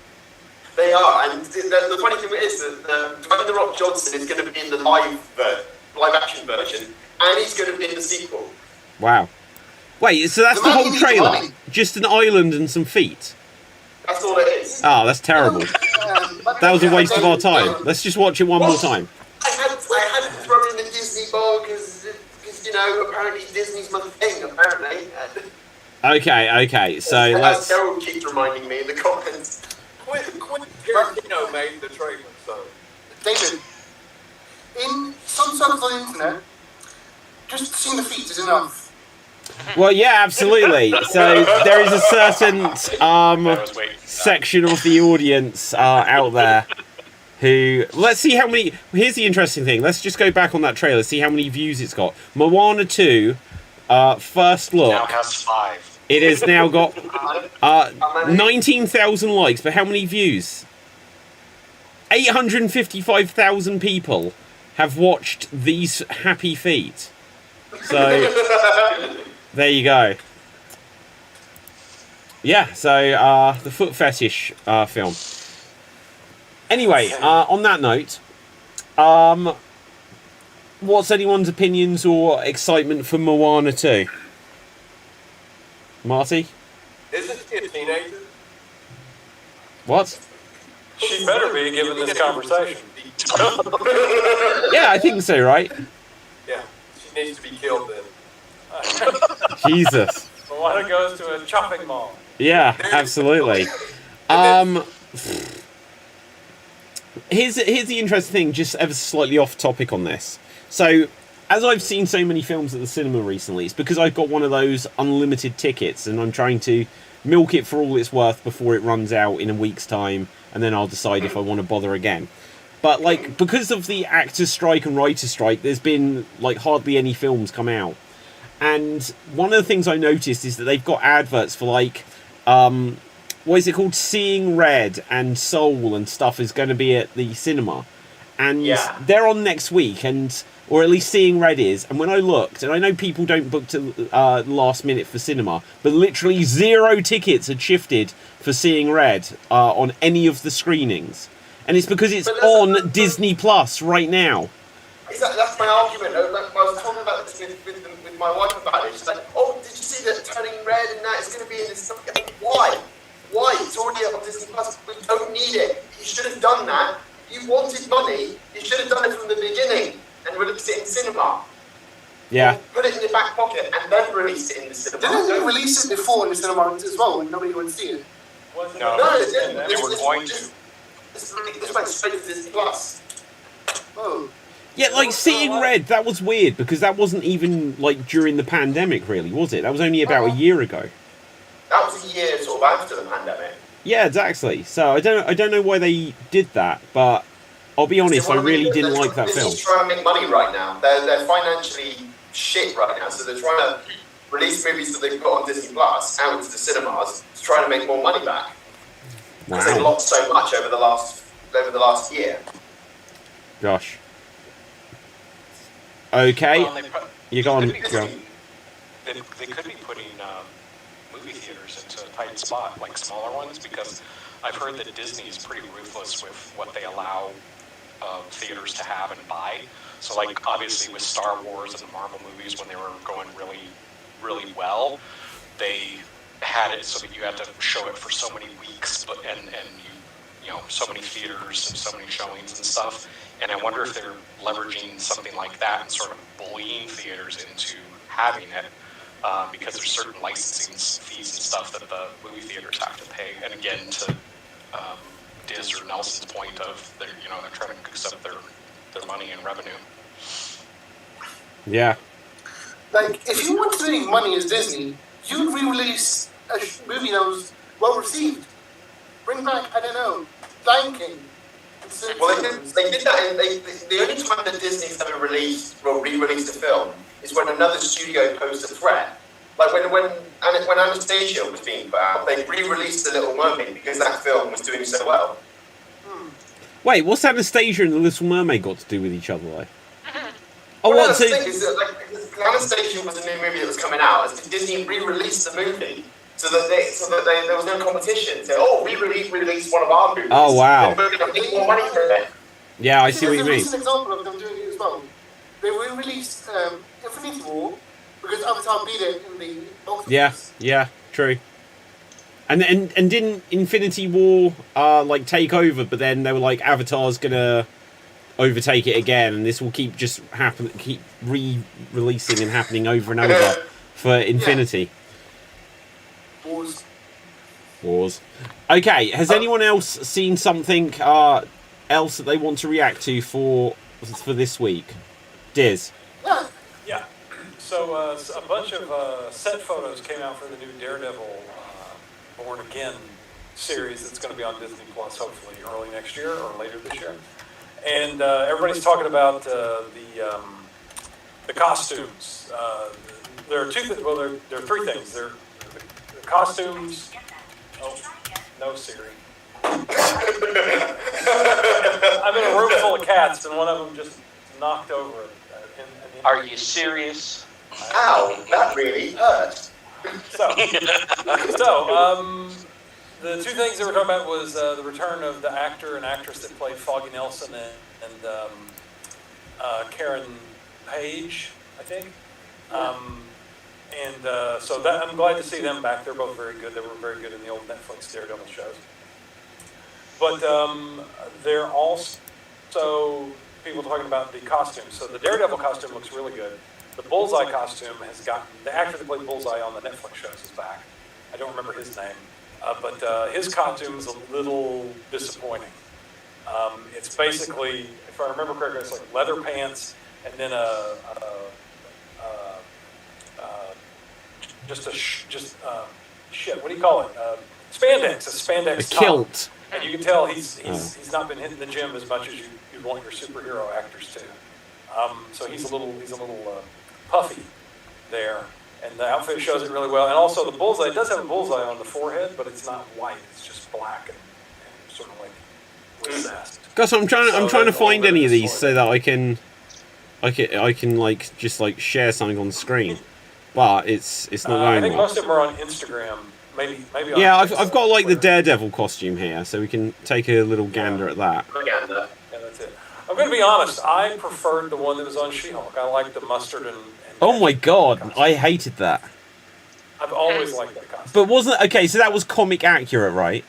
[SPEAKER 2] They are, and the funny thing is that Dwayne The Rock Johnson is going to be in the live action version, and he's going to be in the sequel.
[SPEAKER 1] Wow. Wait, so that's the whole trailer? Just an island and some feet?
[SPEAKER 2] That's all it is.
[SPEAKER 1] Oh, that's terrible. That was a waste of our time. Let's just watch it one more time.
[SPEAKER 2] I had to throw in the Disney ball because apparently Disney's my thing, apparently.
[SPEAKER 1] Okay, so let's...
[SPEAKER 2] Daryl keeps reminding me in the comments.
[SPEAKER 8] Quentin Tarantino made the trailer, so...
[SPEAKER 5] David, in some circles on the internet, just seeing the feet is enough.
[SPEAKER 1] Well, yeah, absolutely. So there is a certain section of the audience out there who... Let's see how many... Here's the interesting thing. Let's just go back on that trailer, see how many views it's got. Moana 2, first look...
[SPEAKER 4] Now has 5.
[SPEAKER 1] It has now got 19,000 likes, but how many views? 855,000 people have watched these happy feet. So, there you go. Yeah, so the foot fetish film. Anyway, on that note, what's anyone's opinions or excitement for Moana 2? Marty?
[SPEAKER 8] Isn't she a teenager?
[SPEAKER 1] What?
[SPEAKER 6] She better be, given this conversation.
[SPEAKER 1] Yeah, I think so, right?
[SPEAKER 8] Yeah, she needs to be killed then.
[SPEAKER 1] Jesus.
[SPEAKER 6] Moana goes to a shopping mall.
[SPEAKER 1] Yeah, absolutely. Here's the interesting thing, just ever slightly off topic on this. So, as I've seen so many films at the cinema recently, it's because I've got one of those unlimited tickets and I'm trying to milk it for all it's worth before it runs out in a week's time, and then I'll decide if I want to bother again. But, because of the actors' strike and writers' strike, there's been, hardly any films come out. And one of the things I noticed is that they've got adverts for, what is it called? Seeing Red and Soul and stuff is going to be at the cinema. And they're on next week, or at least Seeing Red is. And when I looked, and I know people don't book to last minute for cinema, but literally 0 tickets had shifted for Seeing Red on any of the screenings. And it's because it's on Disney Plus right now.
[SPEAKER 2] Exactly, that's my argument. I was talking about this with my wife about it. She's like, oh, did you see that Turning Red and that is going to be in this? Why? It's already on Disney Plus. We don't need it. You should have done that. You wanted money. You should have done it from the beginning and released it in cinema.
[SPEAKER 1] Yeah.
[SPEAKER 2] Or put it in your back pocket and then release it in the cinema.
[SPEAKER 5] Didn't they release it before in the cinema as well when nobody would see it?
[SPEAKER 2] No, it didn't.
[SPEAKER 4] They were going to.
[SPEAKER 2] This went straight to Disney Plus.
[SPEAKER 5] Oh.
[SPEAKER 1] Yeah, Seeing Red, that was weird, because that wasn't even, during the pandemic, really, was it? That was only about a year ago.
[SPEAKER 2] That was a year sort of after the pandemic.
[SPEAKER 1] Yeah, exactly. So I don't know why they did that, but I'll be honest, I really didn't like that film.
[SPEAKER 2] They're trying to make money right now. They're financially shit right now, so they're trying to release movies that they've got on Disney Plus out into the cinemas to try to make more money back. Because they've lost so much over the last year.
[SPEAKER 1] Gosh. Okay.
[SPEAKER 4] Well,
[SPEAKER 1] You go on.
[SPEAKER 4] They could be putting movie theaters into a tight spot, smaller ones, because I've heard that Disney is pretty ruthless with what they allow theaters to have and buy. So, obviously with Star Wars and the Marvel movies, when they were going really, really well, they had it so that you had to show it for so many weeks, and you so many theaters and so many showings and stuff. And I wonder if they're leveraging something like that and sort of bullying theaters into having it, because there's certain licensing fees and stuff that the movie theaters have to pay. And again, to Diz or Nelson's point of they're trying to goose up their money and revenue.
[SPEAKER 1] Yeah.
[SPEAKER 5] Like, if you want to make money as Disney, you'd re-release a movie that was well received. Bring back, I don't know, Lion King.
[SPEAKER 2] Well, they did that. The only time that Disney's ever re-released a film is when another studio posed a threat. Like when Anastasia was being put out, they re-released The Little Mermaid because that film was doing so well.
[SPEAKER 1] Wait, what's Anastasia and The Little Mermaid got to do with each other, though? Oh,
[SPEAKER 2] Well,
[SPEAKER 1] what?
[SPEAKER 2] that's the thing is that, Anastasia was a new movie that was coming out. As Disney re-released the movie so that there was no competition. So, re-release one of our movies.
[SPEAKER 1] Oh, wow.
[SPEAKER 2] And we're going to make more money from it.
[SPEAKER 1] Yeah, I see what you mean.
[SPEAKER 5] There's an example of them doing it as well. They re-released Infinity War because Avatar beat it in the box office.
[SPEAKER 1] Yeah, true. And didn't Infinity War take over? But then they were like, Avatar's gonna overtake it again, and this will keep re-releasing and happening over and over for Infinity Wars. Okay, has anyone else seen something else that they want to react to for this week? Diz.
[SPEAKER 6] Yeah. So a bunch of set photos came out for the new Daredevil Born Again series that's going to be on Disney Plus hopefully early next year or later this year. And everybody's talking about the costumes. There are there are three things. There are the costumes. Oh, no, Siri. I'm in a room full of cats, and one of them just knocked over.
[SPEAKER 3] Are you serious?
[SPEAKER 2] Ow, that really hurt.
[SPEAKER 6] So, the two things that we're talking about was the return of the actor and actress that played Foggy Nelson and Karen Page, I think. So that I'm glad to see them back. They're both very good. They were very good in the old Netflix Daredevil shows. But they're also people talking about the costumes. So the Daredevil costume looks really good. The Bullseye costume has gotten, the actor that played Bullseye on the Netflix shows is back. I don't remember his name, but his costume is a little disappointing. It's basically, if I remember correctly, it's like leather pants and then what do you call it? Spandex, a spandex top.
[SPEAKER 1] Kilt.
[SPEAKER 6] And you can tell he's not been hitting the gym as much as you'd want your superhero actors to. So he's a little puffy there, and the outfit shows it really well. And also the bullseye, it does have a bullseye on the forehead, but it's not white; it's just black and sort of like recessed.
[SPEAKER 1] Guys, I'm trying to find any of these so that I can just share something on the screen, but it's not going.
[SPEAKER 6] I think most of them are on Instagram. Maybe.
[SPEAKER 1] Yeah, I've got the Daredevil costume here, so we can take a little gander at that.
[SPEAKER 6] Yeah, that's it. I'm going to be honest. I preferred the one that was on She-Hulk. I liked the mustard and
[SPEAKER 1] oh my god, costume. I hated that.
[SPEAKER 6] I've always liked that costume.
[SPEAKER 1] But wasn't okay? So that was comic accurate, right?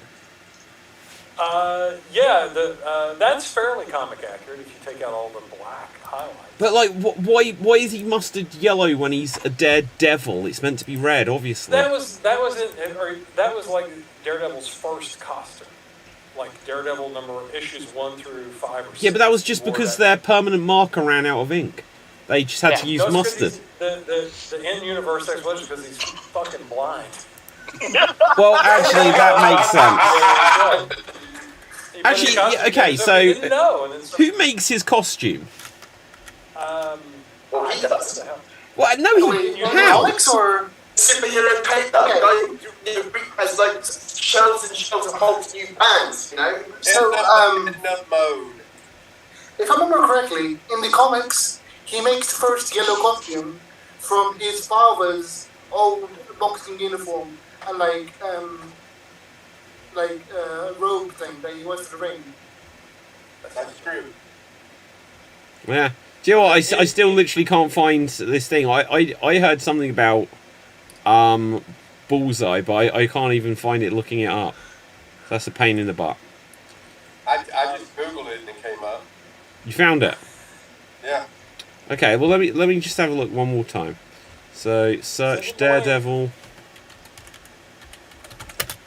[SPEAKER 6] That's fairly comic accurate if you take out all the black highlights.
[SPEAKER 1] But why is he mustard yellow when he's a daredevil? It's meant to be red, obviously.
[SPEAKER 6] That was like Daredevil's first costume, like Daredevil issues 1 through 5 or 6.
[SPEAKER 1] Yeah, but that was just because their permanent marker ran out of ink. They just had to use mustard.
[SPEAKER 6] The in-universe explanation because he's fucking blind.
[SPEAKER 1] Well, actually, that makes sense. Actually, yeah, okay, so who makes his costume?
[SPEAKER 2] Well, he does.
[SPEAKER 1] Well, no, how?
[SPEAKER 5] Or
[SPEAKER 2] superhero paper, has shelves and shelves of Hulk's new pants,
[SPEAKER 5] So,
[SPEAKER 8] mode.
[SPEAKER 5] if I remember correctly, in the comics, he makes the first yellow costume from his father's old boxing uniform and robe thing that he wears to the ring.
[SPEAKER 8] That's true.
[SPEAKER 1] Yeah. Do you know what? I still literally can't find this thing. I heard something about Bullseye, but I can't even find it looking it up. That's a pain in the butt.
[SPEAKER 8] I just Googled it and it came up.
[SPEAKER 1] You found it?
[SPEAKER 8] Yeah.
[SPEAKER 1] Okay, well let me just have a look one more time. So search Daredevil.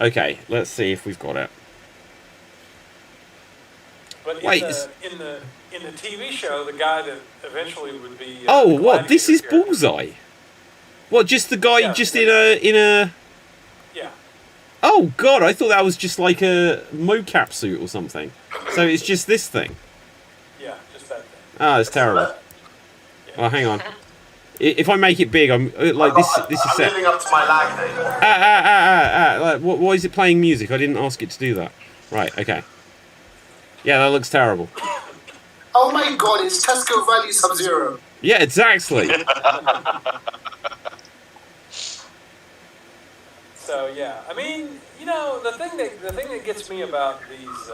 [SPEAKER 1] Okay, let's see if we've got it.
[SPEAKER 6] But
[SPEAKER 1] Wait,
[SPEAKER 6] in the TV show, the guy that eventually would be.
[SPEAKER 1] Oh, what? This is
[SPEAKER 6] character.
[SPEAKER 1] Bullseye. What? Just the guy,
[SPEAKER 6] Yeah,
[SPEAKER 1] just in a.
[SPEAKER 6] Yeah.
[SPEAKER 1] Oh God! I thought that was just like a mocap suit or something. So it's just this thing.
[SPEAKER 6] Yeah, just that thing.
[SPEAKER 1] Ah, it's terrible. Oh, hang on. If I make it big, I'm like this. This is
[SPEAKER 2] I'm
[SPEAKER 1] set.
[SPEAKER 2] living up to my lag name.
[SPEAKER 1] Like, why is it playing music? I didn't ask it to do that. Right. Okay. Yeah, that looks terrible.
[SPEAKER 5] Oh my god, it's Tesco Value Sub-Zero.
[SPEAKER 1] Yeah, exactly.
[SPEAKER 6] So yeah, I mean, you know, the thing that gets me about these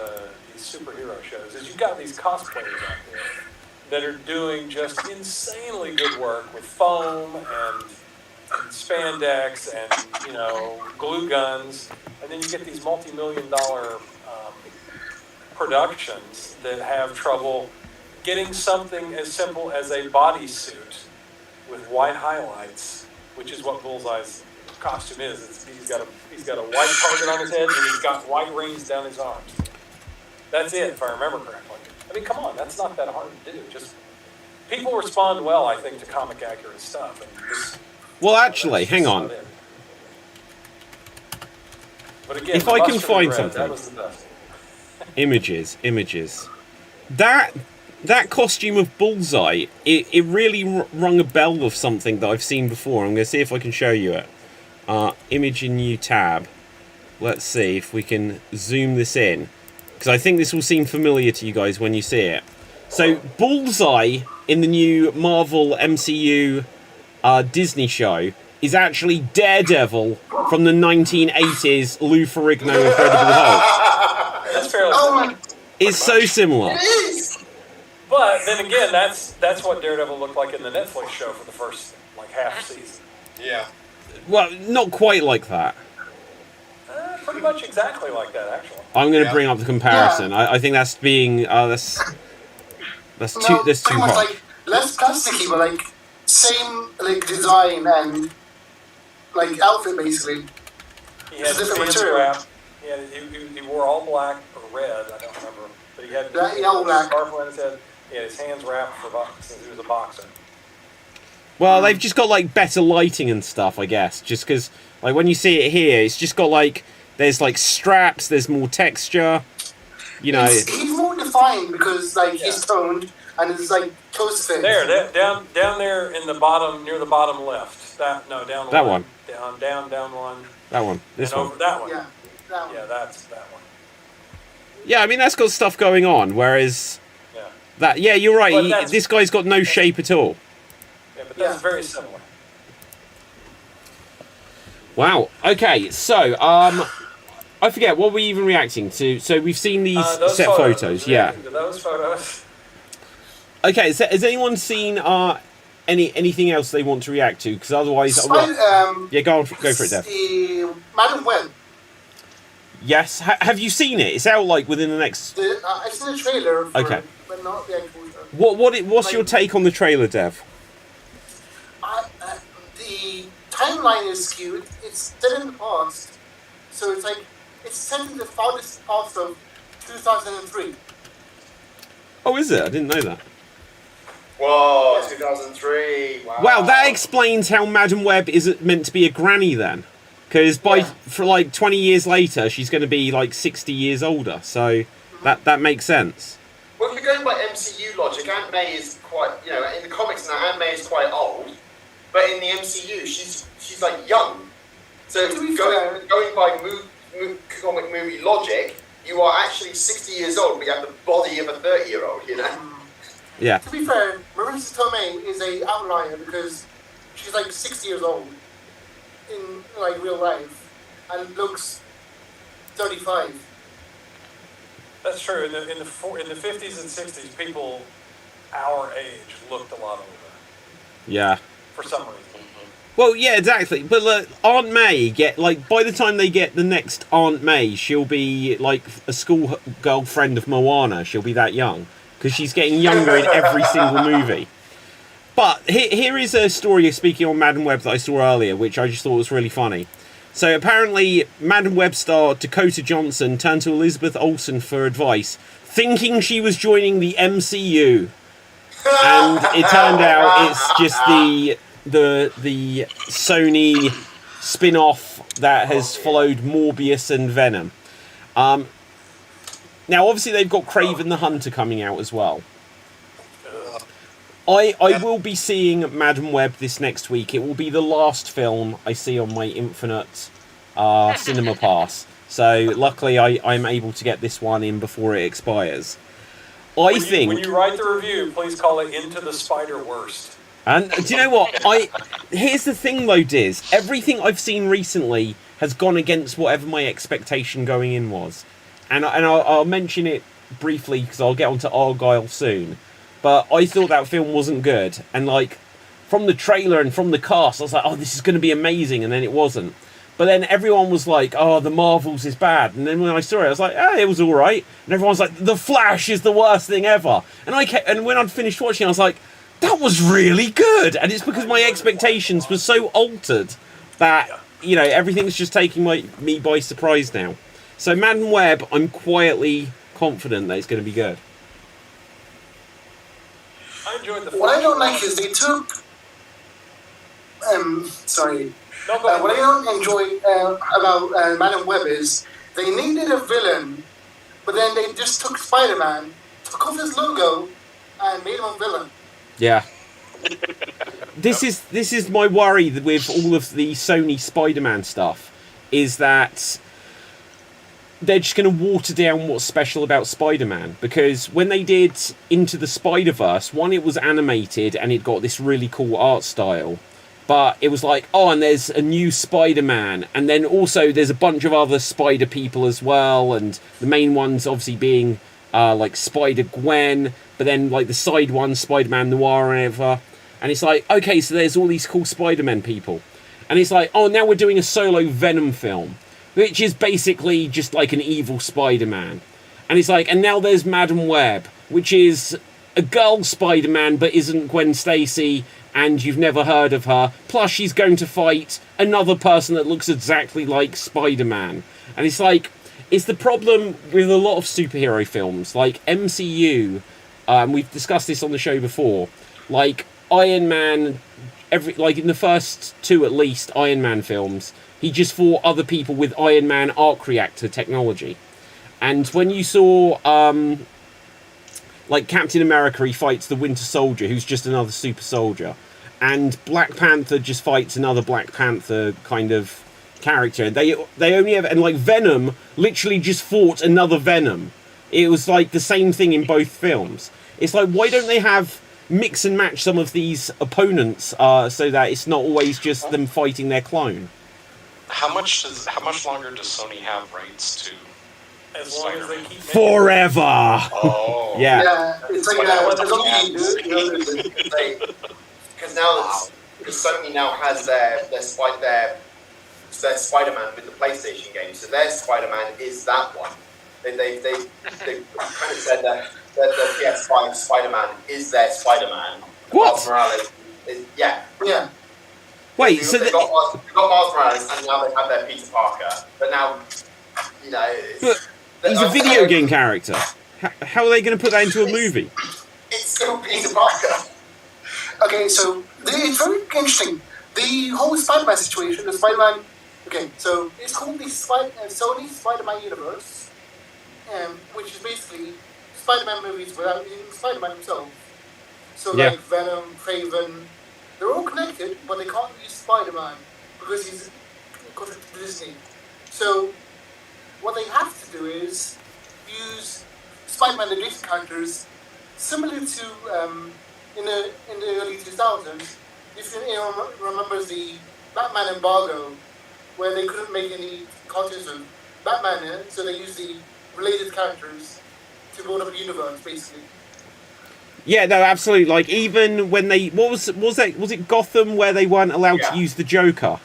[SPEAKER 6] superhero shows is you've got these cosplayers out there that are doing just insanely good work with foam and spandex and, you know, glue guns, and then you get these multi-million-dollar productions that have trouble getting something as simple as a bodysuit with white highlights, which is what Bullseye's costume is. He's got a white target on his head and he's got white rings down his arms. That's it, if I remember correctly. I mean, come on, that's not that hard to do. Just people respond well, I think, to comic accurate stuff. And this,
[SPEAKER 1] Well, actually, hang on.
[SPEAKER 6] But again,
[SPEAKER 1] If I can
[SPEAKER 6] Mustard
[SPEAKER 1] find
[SPEAKER 6] Red,
[SPEAKER 1] something.
[SPEAKER 6] that was the best.
[SPEAKER 1] Images. That costume of Bullseye, it really rung a bell of something that I've seen before. I'm going to see if I can show you it. Image in new tab. Let's see if we can zoom this in, because I think this will seem familiar to you guys when you see it. So Bullseye in the new Marvel MCU Disney show is actually Daredevil from the 1980s Lou Ferrigno Incredible Hulk.
[SPEAKER 6] That's fairly
[SPEAKER 5] Oh
[SPEAKER 1] It's so similar.
[SPEAKER 6] But then again, that's what Daredevil looked like in the Netflix show for the first half season.
[SPEAKER 8] Yeah.
[SPEAKER 1] Well, not quite like that.
[SPEAKER 6] Pretty much exactly like that, actually.
[SPEAKER 1] I'm going to bring up the comparison. I think that's being that's too
[SPEAKER 5] pretty much
[SPEAKER 1] hot.
[SPEAKER 5] like less plasticky, but like same like design and like outfit basically.
[SPEAKER 6] He had
[SPEAKER 5] It's a
[SPEAKER 6] his
[SPEAKER 5] different
[SPEAKER 6] hands
[SPEAKER 5] material.
[SPEAKER 6] wrapped. He wore all black or red, I don't remember. But he had
[SPEAKER 5] All black.
[SPEAKER 6] scarf around his head. He had his hands wrapped for since he was a boxer.
[SPEAKER 1] Well, they've just got like better lighting and stuff, I guess. Just because, like, when you see it here, it's just got like there's like straps, there's more texture. You know,
[SPEAKER 5] He's more defined because like he's toned and it's like close fit.
[SPEAKER 6] Down there in the bottom, near the bottom left. Down
[SPEAKER 1] That one.
[SPEAKER 6] Down one.
[SPEAKER 1] that one, this
[SPEAKER 6] and
[SPEAKER 1] one.
[SPEAKER 6] over that one.
[SPEAKER 5] Yeah, that one.
[SPEAKER 6] Yeah, that's that one.
[SPEAKER 1] Yeah, I mean that's got stuff going on. Whereas
[SPEAKER 6] Yeah.
[SPEAKER 1] yeah, you're right.
[SPEAKER 6] But that's-
[SPEAKER 1] This guy's got no shape at all.
[SPEAKER 6] Yeah, but that's
[SPEAKER 5] Yeah.
[SPEAKER 6] very similar.
[SPEAKER 1] Wow. Okay, so I forget what were we even reacting to. So we've seen these
[SPEAKER 6] Those
[SPEAKER 1] set photos. Yeah.
[SPEAKER 6] Reacting to those photos.
[SPEAKER 1] Okay. So has anyone seen anything else they want to react to? Because otherwise, yeah, go for it, Dev.
[SPEAKER 5] Madam Web.
[SPEAKER 1] Yes. Have you seen it? It's out like within the next.
[SPEAKER 5] I've seen a trailer for
[SPEAKER 1] Okay.
[SPEAKER 5] it, but not the actual.
[SPEAKER 1] What's your take on the trailer, Dev?
[SPEAKER 5] The timeline is skewed. It's set in the past, so it's like it's set in the farthest past of 2003.
[SPEAKER 1] Oh, is it? I didn't know that.
[SPEAKER 2] Whoa, 2003.
[SPEAKER 1] Wow, that explains how Madam Web is meant to be a granny then. Because for like 20 years later, she's going to be like 60 years older. So that makes sense.
[SPEAKER 2] Well, if you're going by MCU logic, Aunt May is quite, you know, in the comics now, Aunt May is quite old, but in the MCU, she's like young. So going by comic movie logic, you are actually 60 years old, but you have the body of a 30-year-old, you know?
[SPEAKER 1] Yeah.
[SPEAKER 5] To be fair, Marissa Tomei is a outlier because she's like 60 years old in like real life and looks 35.
[SPEAKER 6] That's true. In the 50s and 60s, people our age looked a lot older
[SPEAKER 1] Yeah.
[SPEAKER 6] for some reason.
[SPEAKER 1] Well, yeah, exactly. But look, Aunt May by the time they get the next Aunt May, she'll be like a school girlfriend of Moana. She'll be that young because she's getting younger in every single movie. But here is a story speaking on Madam Web that I saw earlier, which I just thought was really funny. So apparently, Madam Web star Dakota Johnson turned to Elizabeth Olsen for advice, thinking she was joining the MCU, and it turned out it's just the Sony spin-off that has followed Morbius and Venom. Now, obviously, they've got Kraven the Hunter coming out as well. I will be seeing Madam Web this next week. It will be the last film I see on my infinite cinema pass. So, luckily, I'm able to get this one in before it expires. When
[SPEAKER 6] you write the review, please call it Into the Spider-Worst.
[SPEAKER 1] And do you know what? Here's the thing, though, Diz. Everything I've seen recently has gone against whatever my expectation going in was. And I'll mention it briefly because I'll get onto Argyle soon. But I thought that film wasn't good. And, like, from the trailer and from the cast, I was like, oh, this is going to be amazing. And then it wasn't. But then everyone was like, oh, The Marvels is bad. And then when I saw it, I was like, oh, it was all right. And everyone's like, The Flash is the worst thing ever. And when I'd finished watching, I was like, that was really good. And it's because my expectations were so altered that, you know, everything's just taking me by surprise now. So Madam Web, I'm quietly confident that it's going to be good.
[SPEAKER 6] I enjoyed the.
[SPEAKER 5] What I don't like is they took. Sorry. What I don't enjoy about Madam Web is they needed a villain, but then they just took Spider-Man, took off his logo, and made him a villain.
[SPEAKER 1] Yeah. This is my worry with all of the Sony Spider-Man stuff, is that they're just going to water down what's special about Spider-Man. Because when they did Into the Spider-Verse, one, it was animated and it got this really cool art style. But it was like, oh, and there's a new Spider-Man. And then also there's a bunch of other Spider people as well. And the main ones obviously being like Spider-Gwen. But then like the side ones, Spider-Man Noir and whatever. And it's like, okay, so there's all these cool Spider-Man people. And it's like, oh, now we're doing a solo Venom film, which is basically just like an evil Spider-Man. And it's like, and now there's Madam Web, which is a girl Spider-Man, but isn't Gwen Stacy, and you've never heard of her. Plus, she's going to fight another person that looks exactly like Spider-Man. And it's like, it's the problem with a lot of superhero films, like MCU. We've discussed this on the show before. Like Iron Man, like in the first two at least Iron Man films, he just fought other people with Iron Man arc reactor technology. And when you saw, like Captain America, he fights the Winter Soldier, who's just another super soldier. And Black Panther just fights another Black Panther kind of character. They only have, and like Venom literally just fought another Venom. It was like the same thing in both films. It's like, why don't they have mix and match some of these opponents so that it's not always just them fighting their clone?
[SPEAKER 4] How much longer does Sony have rights to?
[SPEAKER 6] As long as they keep
[SPEAKER 1] forever.
[SPEAKER 4] Oh.
[SPEAKER 5] Yeah, it's like
[SPEAKER 2] because now Sony now has their Spider-Man with the PlayStation game, so their Spider-Man is that one. They kind of said that the PS5 Spider-Man is their Spider-Man.
[SPEAKER 1] What?
[SPEAKER 2] Miles Morales is, yeah.
[SPEAKER 1] Wait, so
[SPEAKER 2] they've got Miles Morales, and now they have their Peter Parker. But now, you know,
[SPEAKER 1] he's a video game character. How are they going to put that into a movie?
[SPEAKER 2] It's still Peter Parker.
[SPEAKER 5] Okay, so it's very interesting. The whole Spider-Man situation, the Spider-Man. Okay, so it's called the Sony Spider-Man universe, which is basically Spider-Man movies without using Spider-Man himself. So like Venom, Kraven, they're all connected, but they can't use Spider-Man because he's connected to Disney. So what they have to do is use Spider-Man adjacent characters, similar to in the early 2000s. If anyone remembers the Batman embargo, where they couldn't make any cartoons of Batman, so they used the related characters to build up a universe, basically.
[SPEAKER 1] Yeah, no, absolutely. Like even when they, was it Gotham where they weren't allowed to use the Joker,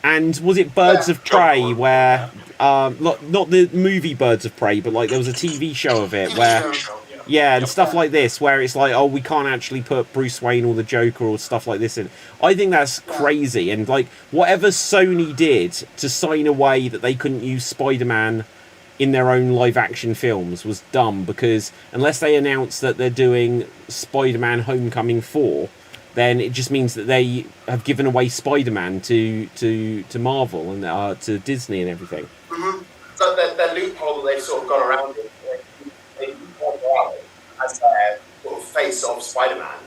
[SPEAKER 1] and was it Birds of Prey where not the movie Birds of Prey, but like there was a TV show of it where Yeah, and stuff like this, where it's like, oh, we can't actually put Bruce Wayne or the Joker or stuff like this in. I think that's crazy. And, like, whatever Sony did to sign away that they couldn't use Spider-Man in their own live-action films was dumb, because unless they announce that they're doing Spider-Man Homecoming 4, then it just means that they have given away Spider-Man to Marvel and to Disney and everything.
[SPEAKER 2] Mm-hmm. So the loophole that they've sort of gone around it, they point out as their sort of face of Spider-Man.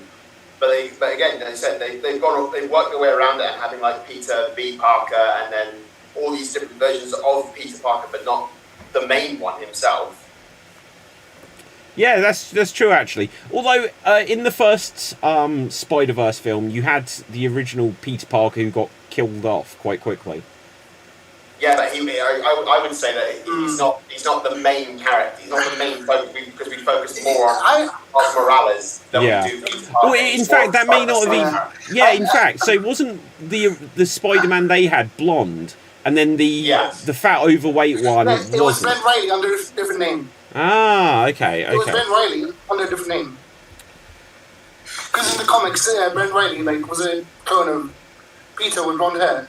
[SPEAKER 2] But again, they said they've worked their way around it, and having like Peter B. Parker and then all these different versions of Peter Parker, but not the main one himself.
[SPEAKER 1] Yeah, that's true actually. Although in the first Spider-Verse film, you had the original Peter Parker who got killed off quite quickly.
[SPEAKER 2] Yeah, but I would say that he's not the main character. He's not the main focus, because we focus more on Morales than we do Peter Parker.
[SPEAKER 1] Well, in fact, that may not have been. Yeah, in fact, so wasn't the Spider-Man they had blonde, and then the fat overweight one wasn't?
[SPEAKER 5] It was Ben Reilly under a different name.
[SPEAKER 1] Ah, okay.
[SPEAKER 5] It was Ben Reilly under a different name. Because in the comics, Ben Reilly was a clone of Peter with blonde hair.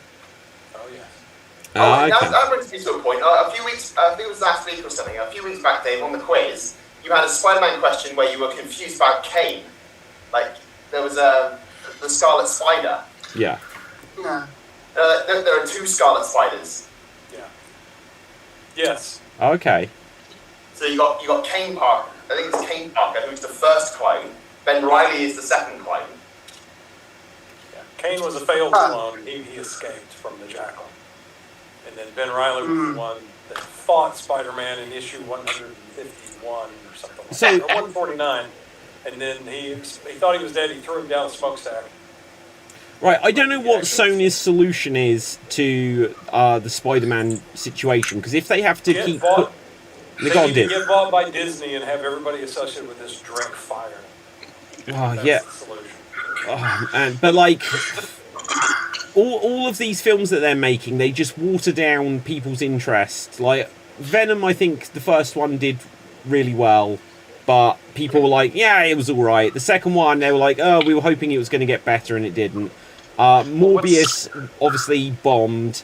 [SPEAKER 1] Okay.
[SPEAKER 2] That brings me to a point. A few weeks, I think it was last week or something, a few weeks back, Dave, on the quiz, you had a Spider-Man question where you were confused about Kane. Like, there was the Scarlet Spider.
[SPEAKER 1] Yeah.
[SPEAKER 5] Yeah.
[SPEAKER 2] There are two Scarlet Spiders.
[SPEAKER 6] Yeah. Yes.
[SPEAKER 1] Okay.
[SPEAKER 2] So you got Kane Parker. I think it's Kane Parker, who's the first clone. Ben Reilly is the second clone.
[SPEAKER 6] Yeah. Kane was a failed clone. He escaped from the Jackal. And then Ben Reilly was the one that fought Spider-Man in issue 151 or something like that, or 149. And then he thought he was dead. He threw him down a smokestack.
[SPEAKER 1] Right, I don't know what Sony's solution is to the Spider-Man situation, because if they have to keep...
[SPEAKER 6] They need to get bought by Disney and have everybody associated with this drink fire.
[SPEAKER 1] Oh,
[SPEAKER 6] That's
[SPEAKER 1] yeah.
[SPEAKER 6] the solution.
[SPEAKER 1] Oh, man. But, like... All of these films that they're making, they just water down people's interest. Like, Venom, I think the first one did really well, but people were like, yeah, it was alright. The second one, they were like, oh, we were hoping it was going to get better, and it didn't. Morbius obviously bombed.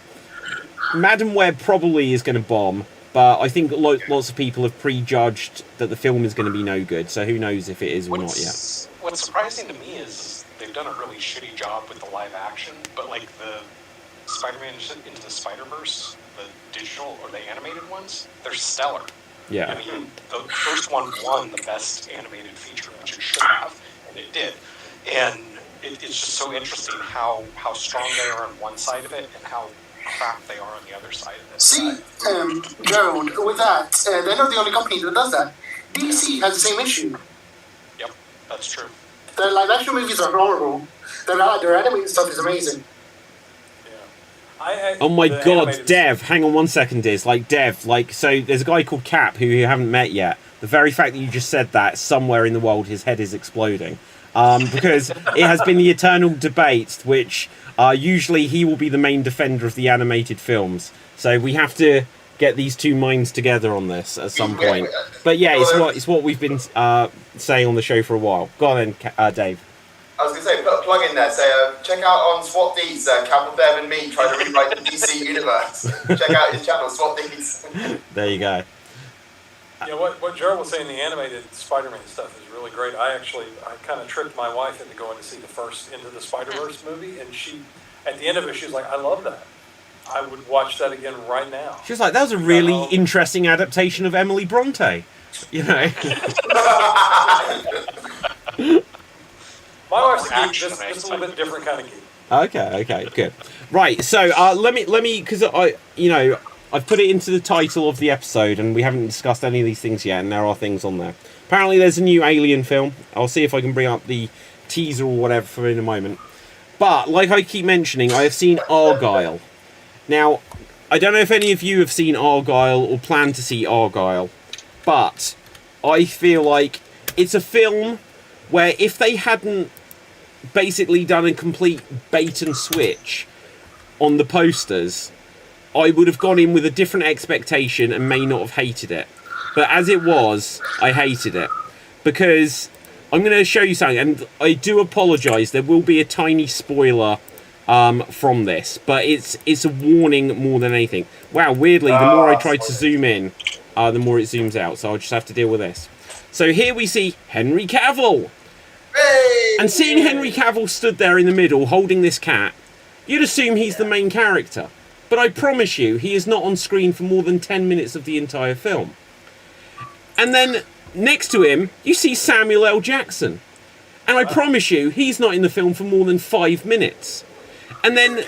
[SPEAKER 1] Madam Web probably is going to bomb, but I think lots of people have prejudged that the film is going to be no good, so who knows if it is or not yet.
[SPEAKER 4] What's surprising to me is they've done a really shitty job with the live action, but like the Spider-Man Into the Spider-Verse, the digital or the animated ones, they're stellar.
[SPEAKER 1] Yeah.
[SPEAKER 4] I mean, the first one won the best animated feature, which it should have, and it did. And it's just so interesting how strong they are on one side of it and how crap they are on the other side of it.
[SPEAKER 5] See, Gerald, with that, they're not the only company that does that. DC has the same issue.
[SPEAKER 4] Yep, that's true.
[SPEAKER 5] Their live-action movies are horrible. Their animated stuff is amazing.
[SPEAKER 1] Oh my god, Dev, hang on 1 second, Diz. Like, Dev, so there's a guy called Cap who you haven't met yet. The very fact that you just said that, somewhere in the world his head is exploding. Because it has been the eternal debate, which usually he will be the main defender of the animated films. So we have to get these two minds together on this at some point. But yeah, it's what we've been saying on the show for a while. Go on then, Dave.
[SPEAKER 2] I was going to say, put a plug in there. Say, check out on SWAT D's, Captain Bev and me trying to rewrite the DC universe. Check out his channel, SWAT D's.
[SPEAKER 1] There you go.
[SPEAKER 6] Yeah, what Gerald was saying, the animated Spider-Man stuff is really great. I kind of tricked my wife into going to see the first Into the Spider-Verse movie, and she, at the end of it, she was like, I love that. I would watch that again right now.
[SPEAKER 1] She was like, that was a really interesting adaptation of Emily Bronte. You know?
[SPEAKER 6] My wife's a geek, just a little bit different kind of geek.
[SPEAKER 1] Okay, good. Right, so let me, because I've put it into the title of the episode, and we haven't discussed any of these things yet, and there are things on there. Apparently, there's a new Alien film. I'll see if I can bring up the teaser or whatever for in a moment. But like I keep mentioning, I have seen Argyle. Now, I don't know if any of you have seen Argyle or plan to see Argyle, but I feel like it's a film where if they hadn't basically done a complete bait and switch on the posters, I would have gone in with a different expectation and may not have hated it. But as it was, I hated it. because I'm going to show you something, and I do apologise. There will be a tiny spoiler from this, but it's a warning more than anything. Wow, weirdly, the more I try to zoom in, the more it zooms out. So I'll just have to deal with this. So here we see Henry Cavill.
[SPEAKER 2] Hey!
[SPEAKER 1] And seeing Henry Cavill stood there in the middle holding this cat, you'd assume he's the main character. But I promise you, he is not on screen for more than 10 minutes of the entire film. And then next to him, you see Samuel L. Jackson. And I promise you, he's not in the film for more than 5 minutes. And then,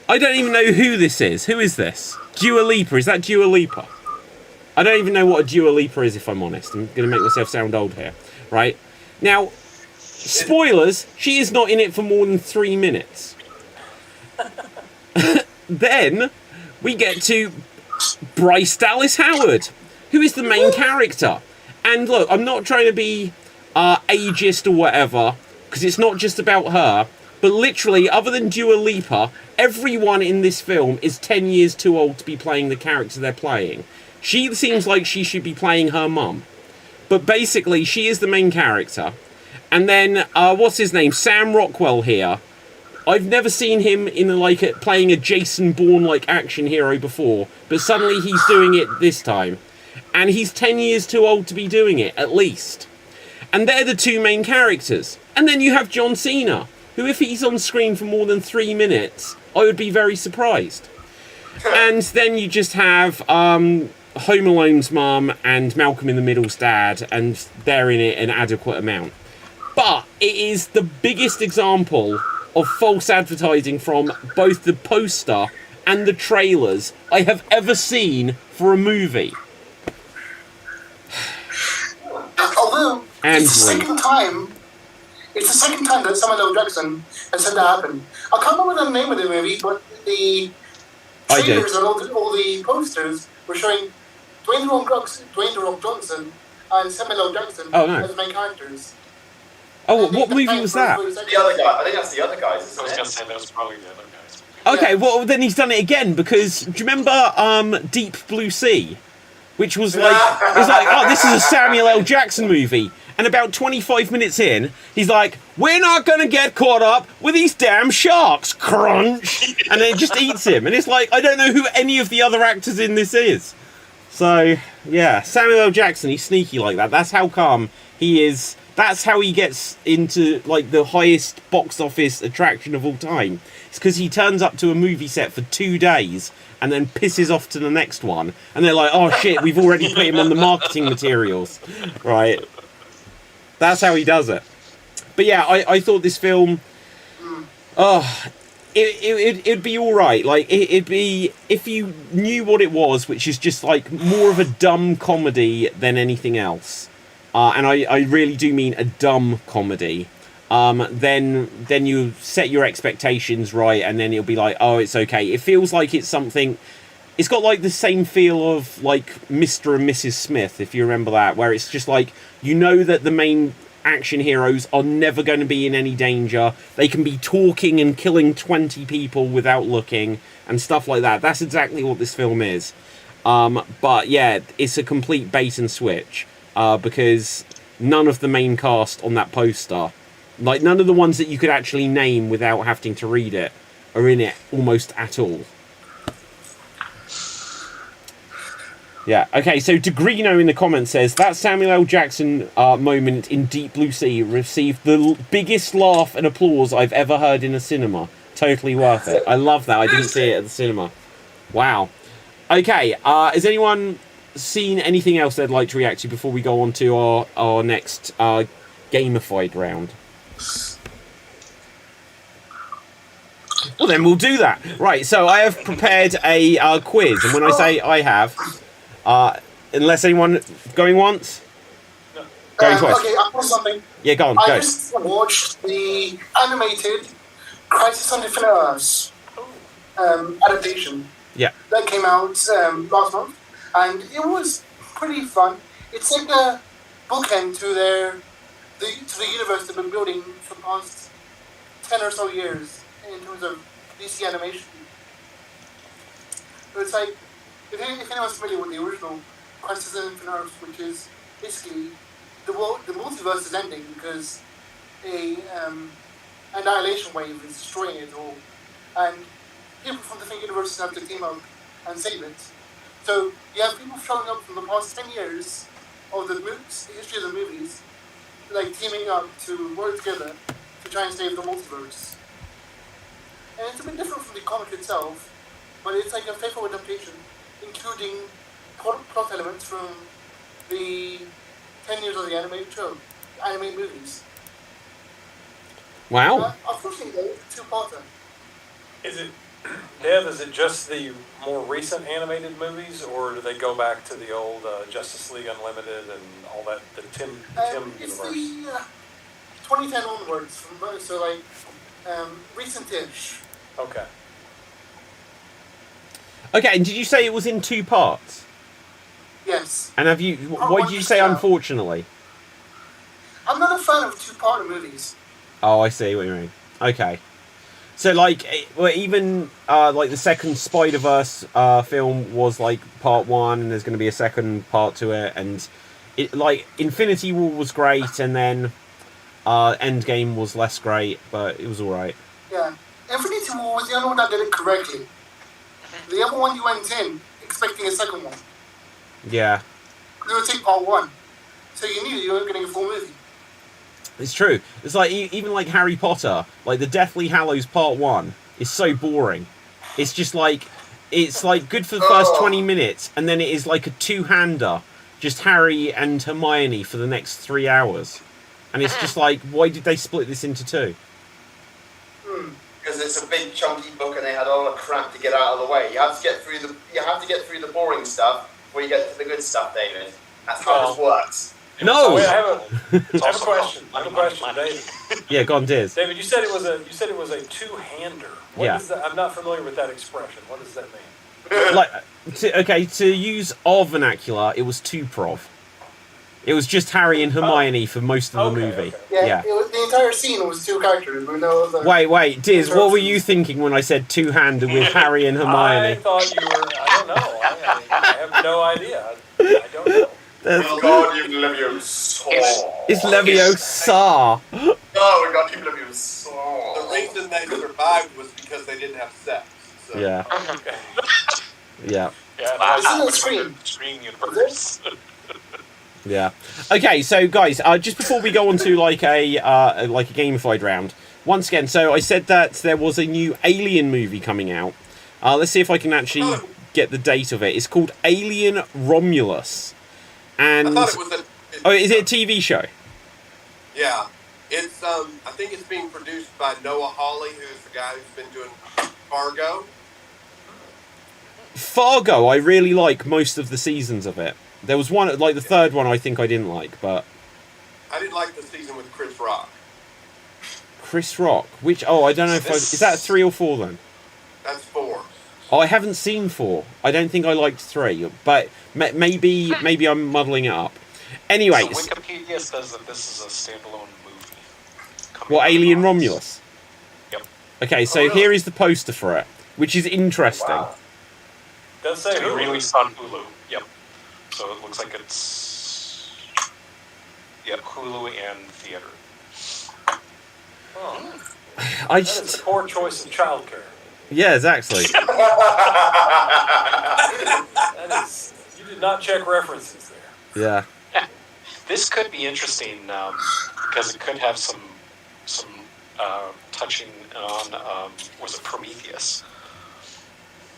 [SPEAKER 1] I don't even know who this is. Who is this? Dua Lipa. Is that Dua Lipa? I don't even know what a Dua Lipa is, if I'm honest. I'm going to make myself sound old here. Right? Now, spoilers, she is not in it for more than 3 minutes. Then, we get to Bryce Dallas Howard, who is the main character. And look, I'm not trying to be ageist or whatever, because it's not just about her, but literally, other than Dua Lipa, everyone in this film is 10 years too old to be playing the character they're playing. She seems like she should be playing her mum. But basically, she is the main character. And then, what's his name? Sam Rockwell here. I've never seen him in playing a Jason Bourne-like action hero before, but suddenly he's doing it this time. And he's 10 years too old to be doing it, at least. And they're the two main characters. And then you have John Cena, who, if he's on screen for more than 3 minutes, I would be very surprised. And then you just have Home Alone's mum and Malcolm in the Middle's dad, and they're in it an adequate amount. But it is the biggest example of false advertising from both the poster and the trailers I have ever seen for a movie.
[SPEAKER 5] Although,
[SPEAKER 1] And
[SPEAKER 5] it's the second time that Samuel L. Jackson has had that happen. I can't remember the name of the movie, but the trailers and all the posters were showing Dwayne The Rock Johnson and Samuel L. Jackson as main characters.
[SPEAKER 1] Oh, what movie was that?
[SPEAKER 2] The other guy. I think that's the other guys.
[SPEAKER 4] I was going to say that was probably the other guys.
[SPEAKER 1] Okay, well, then he's done it again, because do you remember Deep Blue Sea? Which was like, it was like, oh, this is a Samuel L. Jackson movie. And about 25 minutes in, he's like, we're not going to get caught up with these damn sharks. Crunch. And then it just eats him. And it's like, I don't know who any of the other actors in this is. So, yeah, Samuel L. Jackson, he's sneaky like that. That's how come he is. That's how he gets into, like, the highest box office attraction of all time. It's because he turns up to a movie set for 2 days and then pisses off to the next one. And they're like, oh, shit, we've already put him on the marketing materials. Right. That's how he does it. But yeah, I thought this film... It'd be all right. Like, it'd be... If you knew what it was, which is just, like, more of a dumb comedy than anything else... and I really do mean a dumb comedy, then you set your expectations right, and then it'll be like, oh, it's okay. It feels like it's something... It's got, like, the same feel of, like, Mr. and Mrs. Smith, if you remember that, where it's just, like, you know that the main action heroes are never going to be in any danger. They can be talking and killing 20 people without looking, and stuff like that. That's exactly what this film is. But, yeah, it's a complete bait and switch. Because none of the main cast on that poster, like none of the ones that you could actually name without having to read it, are in it almost at all. Yeah, okay, so Degrino in the comments says, that Samuel L. Jackson moment in Deep Blue Sea received the biggest laugh and applause I've ever heard in a cinema. Totally worth it. I love that. I didn't see it at the cinema. Wow. Okay, has anyone seen anything else they'd like to react to before we go on to our next gamified round? Well, then we'll do that. Right, so I have prepared a quiz, and when I say I have, unless anyone going once, going twice.
[SPEAKER 5] Okay, I've got something.
[SPEAKER 1] Yeah, go on.
[SPEAKER 5] I just watched the animated Crisis on Infinite Earths adaptation.
[SPEAKER 1] Yeah.
[SPEAKER 5] That came out last month. And it was pretty fun. It's like a bookend to the universe they've been building for the past 10 or so years in terms of DC animation. So it's like, if anyone's familiar with the original Crisis on Infinite Earths, which is basically the multiverse is ending because a annihilation wave is destroying it all, and people from different universes have to team up and save it. So you have people showing up from the past 10 years of the history of the movies, like teaming up to work together to try and save the multiverse. And it's a bit different from the comic itself, but it's like a faithful adaptation, including plot elements from the 10 years of the animated movies.
[SPEAKER 1] Wow.
[SPEAKER 5] Unfortunately, though, it's a two-parter.
[SPEAKER 6] Is it, Dev, is it just the more recent animated movies, or do they go back to the old Justice League Unlimited and all that, the Tim
[SPEAKER 5] It's
[SPEAKER 6] universe?
[SPEAKER 5] the 2010 onwards, so like recent-ish.
[SPEAKER 6] Okay.
[SPEAKER 1] Okay, and did you say it was in 2 parts?
[SPEAKER 5] Yes.
[SPEAKER 1] And have you? Why did you say unfortunately?
[SPEAKER 5] I'm not a fan of two-parter movies.
[SPEAKER 1] Oh, I see what you mean. Okay. So, like, well, even like the second Spider-Verse film was like part 1, and there's going to be a second part to it, and it like Infinity War was great, and then Endgame was less great, but it was all right.
[SPEAKER 5] Yeah, Infinity War was the only one that did it correctly. The other one you went in expecting a second one.
[SPEAKER 1] Yeah.
[SPEAKER 5] They would take part 1, so you knew you weren't getting a full movie.
[SPEAKER 1] It's true. It's like even like Harry Potter, like the Deathly Hallows Part 1 is so boring. It's just like it's like good for the first 20 minutes, and then it is like a two-hander, just Harry and Hermione for the next 3 hours, and it's just like, why did they split this into 2?
[SPEAKER 2] Because it's a big chunky book, and they had all the crap to get out of the way. You have to get through the boring stuff before you get to the good stuff, David. That's how this works.
[SPEAKER 1] No.
[SPEAKER 6] Wait, I have a question. David.
[SPEAKER 1] Yeah, go on, Diz.
[SPEAKER 6] David, you said it was a two-hander. What
[SPEAKER 1] Yeah.
[SPEAKER 6] is that? I'm not familiar with that expression. What does that mean?
[SPEAKER 1] Like, to use our vernacular, it was 2-prov. It was just Harry and Hermione for most of the movie.
[SPEAKER 5] Okay.
[SPEAKER 1] Yeah.
[SPEAKER 5] It was, the entire scene was 2 characters with no other...
[SPEAKER 1] Wait, Diz, what were you thinking when I said two-hander with Harry and Hermione?
[SPEAKER 6] I thought you were... I don't know. I have no idea. I don't know.
[SPEAKER 2] Wingardium Leviosa.
[SPEAKER 1] It's Leviosa.
[SPEAKER 2] Oh, Wingardium Leviosa.
[SPEAKER 8] The reason they survived was because they didn't have sex. So.
[SPEAKER 1] Yeah.
[SPEAKER 6] Okay.
[SPEAKER 1] Yeah.
[SPEAKER 6] Yeah.
[SPEAKER 5] It's in the screen.
[SPEAKER 4] Screen universe.
[SPEAKER 1] Yeah. Okay, so guys, just before we go on to like a gamified round, once again, so I said that there was a new Alien movie coming out. Let's see if I can actually get the date of it. It's called Alien Romulus. And
[SPEAKER 8] I thought it was
[SPEAKER 1] oh, is it a TV show?
[SPEAKER 8] Yeah. It's I think it's being produced by Noah Hawley, who's the guy who's been doing Fargo.
[SPEAKER 1] Fargo, I really like most of the seasons of it. There was one, like the third one, I think I didn't like, but
[SPEAKER 8] I didn't like the season with Chris Rock.
[SPEAKER 1] Chris Rock, which I don't know if is that 3 or 4 then?
[SPEAKER 8] That's 4.
[SPEAKER 1] I haven't seen 4. I don't think I liked 3, but maybe I'm muddling it up. Anyway,
[SPEAKER 4] So Wikipedia says that this is a standalone movie.
[SPEAKER 1] what, Alien Romulus?
[SPEAKER 4] Yep.
[SPEAKER 1] Okay, so here is the poster for it, which is interesting.
[SPEAKER 5] Wow.
[SPEAKER 6] Does say
[SPEAKER 4] To be
[SPEAKER 6] Hulu.
[SPEAKER 4] released on Hulu. Yep. So it looks like it's Hulu and theater.
[SPEAKER 6] Oh,
[SPEAKER 1] I
[SPEAKER 6] that is a
[SPEAKER 1] just,
[SPEAKER 6] poor choice of childcare.
[SPEAKER 1] yeah, exactly.
[SPEAKER 6] That is, you did not check references there.
[SPEAKER 1] Yeah.
[SPEAKER 4] This could be interesting because it could have some touching on was it Prometheus?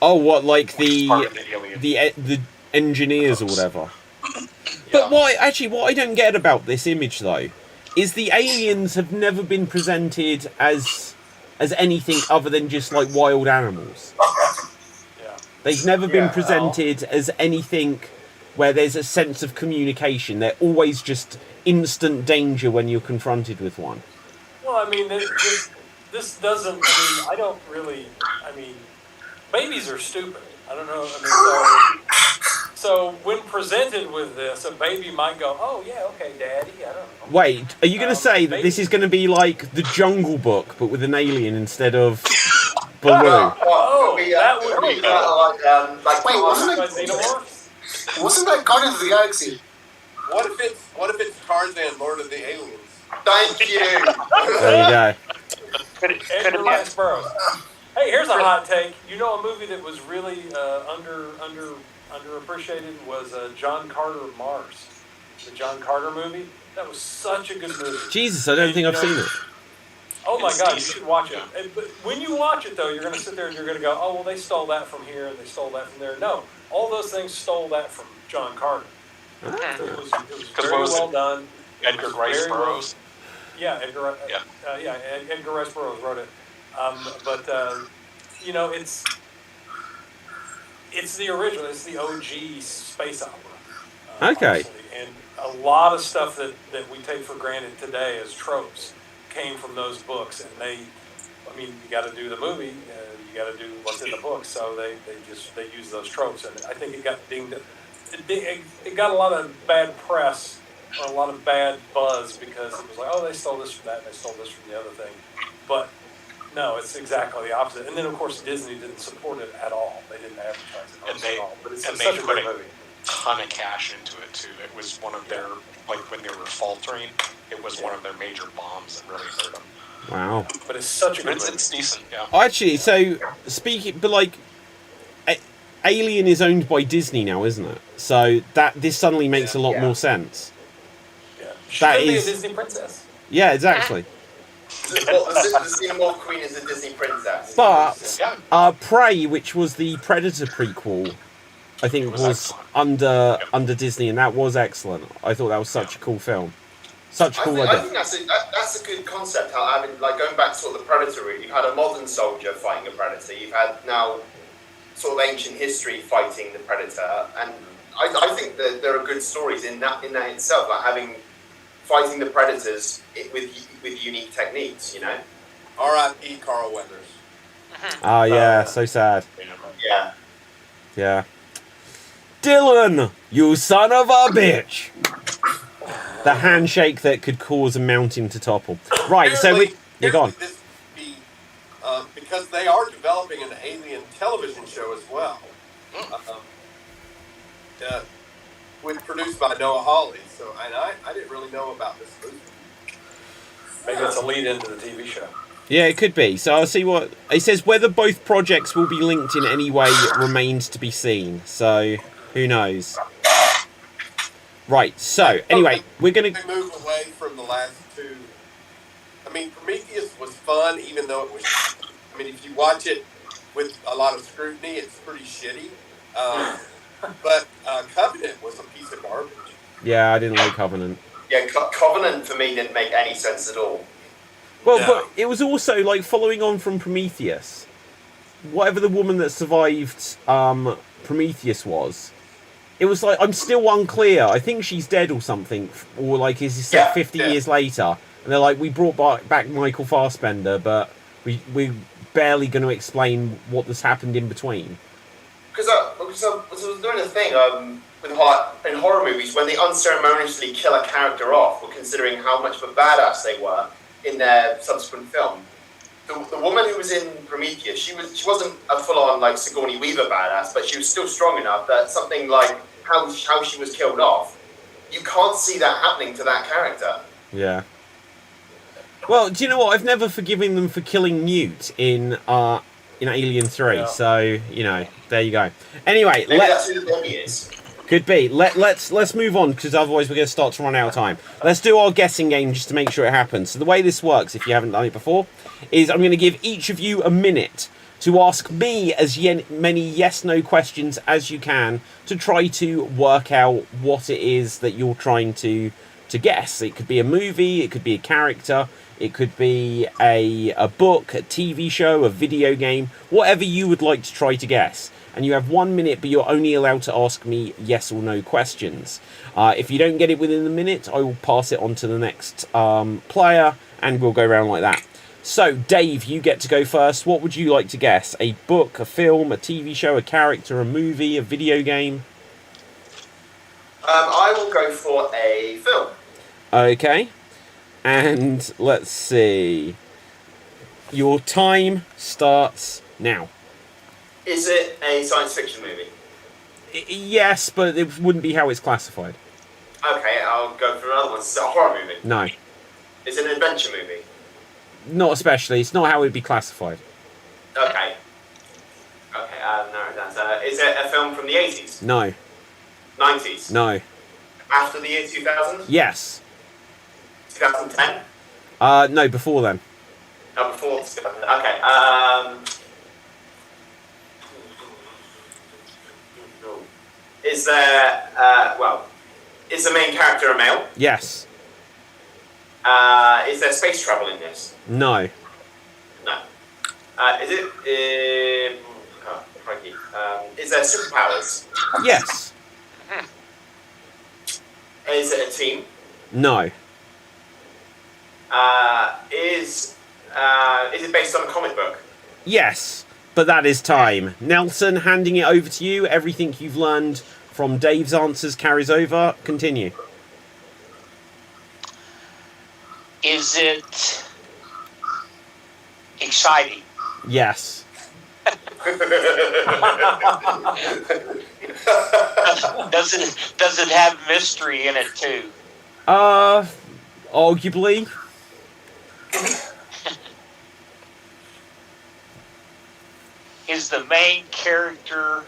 [SPEAKER 1] Oh, what, like
[SPEAKER 4] Part of the Alien.
[SPEAKER 1] the engineers or whatever.
[SPEAKER 4] Yeah.
[SPEAKER 1] But what I don't get about this image though, is the aliens have never been presented as anything other than just like wild animals.
[SPEAKER 6] Yeah.
[SPEAKER 1] They've never been presented as anything where there's a sense of communication. They're always just instant danger when you're confronted with one.
[SPEAKER 6] Well, I mean, this doesn't. I mean, I don't really. I mean, babies are stupid. I don't know. I mean, so when presented with this, a baby might go, "Oh yeah, okay, Daddy." I don't know.
[SPEAKER 1] Wait, are you going to say that this is going to be like the Jungle Book, but with an alien instead of Baloo?
[SPEAKER 6] Oh, that would be
[SPEAKER 2] like
[SPEAKER 5] Wait, wasn't
[SPEAKER 6] by
[SPEAKER 5] it?
[SPEAKER 6] xenomorphs.
[SPEAKER 5] Wasn't that Guardians of the Galaxy?
[SPEAKER 8] What if it's Tarzan, Lord of the Aliens?
[SPEAKER 2] Thank you.
[SPEAKER 1] There you go.
[SPEAKER 6] Edgar Rice Burroughs. Hey, here's a hot take. You know, a movie that was really underappreciated was John Carter of Mars. The John Carter movie. That was such a good movie.
[SPEAKER 1] Jesus, I don't think I've seen it.
[SPEAKER 6] Oh my God, you should watch it. But when you watch it, though, you're going to sit there and you're going to go, oh, well, they stole that from here and they stole that from there. No, all those things stole that from John Carter. It was very well done.
[SPEAKER 4] Edgar Rice Burroughs.
[SPEAKER 6] Yeah, Edgar Rice Burroughs wrote it. You know, it's the original. It's the OG space opera.
[SPEAKER 1] Okay.
[SPEAKER 6] Honestly. And a lot of stuff that we take for granted today as tropes came from those books. And you got to do the movie. You got to do what's in the book. So they use those tropes. And I think it got dinged. It got a lot of bad press or a lot of bad buzz because it was like, oh, they stole this from that and they stole this from the other thing. But no, it's exactly the opposite. And then, of course, Disney didn't support it at all. They didn't advertise it at all. But it's such a great movie.
[SPEAKER 4] Ton of cash into it too. It was one of their, like when they were faltering, it was one of their major bombs that really hurt them.
[SPEAKER 1] Wow.
[SPEAKER 6] But it's such a good movie.
[SPEAKER 4] It's decent, yeah.
[SPEAKER 1] Actually, so Alien is owned by Disney now, isn't it? So this suddenly makes a lot more sense.
[SPEAKER 6] Yeah. She could be a Disney princess.
[SPEAKER 1] Yeah, exactly.
[SPEAKER 2] The Xenomorph Queen is a Disney princess.
[SPEAKER 1] But Prey, which was the Predator prequel, I think was under Disney, and that was excellent. I thought that was such a cool film. Such a cool idea.
[SPEAKER 2] I think that's a good concept. Having going back to sort of the Predator route, you've had a modern soldier fighting a Predator. You've had now sort of ancient history fighting the Predator, and I think that there are good stories in that itself, like fighting the Predators with unique techniques. You know.
[SPEAKER 8] R.I.P. Carl Weathers.
[SPEAKER 1] Oh yeah, so sad.
[SPEAKER 2] Yeah.
[SPEAKER 1] Yeah. Dylan, you son of a bitch! The handshake that could cause a mountain to topple. Right, you're gone.
[SPEAKER 8] This would be, because they are developing an Alien television show as well. Produced by Noah Hawley. So, and I didn't really know about this movie.
[SPEAKER 6] Maybe it's a lead into the TV show.
[SPEAKER 1] Yeah, it could be. So I'll see what... It says whether both projects will be linked in any way remains to be seen. So, who knows? Right, so, anyway, we're going to...
[SPEAKER 8] move away from the last two. I mean, Prometheus was fun, even though it was... I mean, if you watch it with a lot of scrutiny, it's pretty shitty. But Covenant was a piece of garbage.
[SPEAKER 1] Yeah, I didn't like Covenant.
[SPEAKER 2] Yeah, Covenant for me didn't make any sense at all.
[SPEAKER 1] Well, but it was also, like, following on from Prometheus. Whatever the woman that survived Prometheus was, it was like, I'm still unclear. I think she's dead or something. Or, like, is it set 50 years later? And they're like, we brought back Michael Fassbender, but we're barely going to explain what has happened in between. Because
[SPEAKER 2] I was doing a thing in horror movies, when they unceremoniously kill a character off, or considering how much of a badass they were in their subsequent film. The woman who was in Prometheus, she wasn't a full-on like Sigourney Weaver badass, but she was still strong enough that something like how she was killed off, you can't see that happening to that character.
[SPEAKER 1] Yeah. Well, do you know what? I've never forgiven them for killing Newt in Alien 3, so there you go. Anyway,
[SPEAKER 2] maybe that's who the baby is.
[SPEAKER 1] Could be. Let's move on, because otherwise we're going to start to run out of time. Let's do our guessing game just to make sure it happens. So the way this works, if you haven't done it before, is I'm going to give each of you a minute to ask me as many yes/no questions as you can to try to work out what it is that you're trying to guess. It could be a movie, it could be a character, it could be a book, a TV show, a video game, whatever you would like to try to guess. And you have 1 minute, but you're only allowed to ask me yes or no questions. If you don't get it within the minute, I will pass it on to the next player, and we'll go around like that. So, Dave, you get to go first. What would you like to guess? A book, a film, a TV show, a character, a movie, a video game?
[SPEAKER 2] I will go for a film.
[SPEAKER 1] Okay. And let's see. Your time starts now.
[SPEAKER 2] Is it a science fiction movie?
[SPEAKER 1] Yes, but it wouldn't be how it's classified.
[SPEAKER 2] Okay, I'll go for another one. Is it a horror movie?
[SPEAKER 1] No.
[SPEAKER 2] Is it an adventure movie?
[SPEAKER 1] Not especially. It's not how it would be classified.
[SPEAKER 2] Okay. Okay, narrow it down. So, is it a film from the 80s?
[SPEAKER 1] No.
[SPEAKER 2] 90s?
[SPEAKER 1] No.
[SPEAKER 2] After the year 2000?
[SPEAKER 1] Yes.
[SPEAKER 2] 2010?
[SPEAKER 1] No, before then.
[SPEAKER 2] Oh, before 2000. Okay, is there, is the main character a male?
[SPEAKER 1] Yes.
[SPEAKER 2] Is there space travel in this?
[SPEAKER 1] No.
[SPEAKER 2] No. Is it, crikey. Is there superpowers?
[SPEAKER 1] Yes.
[SPEAKER 2] Is it a team?
[SPEAKER 1] No.
[SPEAKER 2] Is it based on a comic book?
[SPEAKER 1] Yes. But that is time. Nelson, handing it over to you. Everything you've learned from Dave's answers carries over. Continue.
[SPEAKER 3] Is it exciting?
[SPEAKER 1] Yes.
[SPEAKER 3] Does it have mystery in it too?
[SPEAKER 1] Arguably.
[SPEAKER 3] Is the main character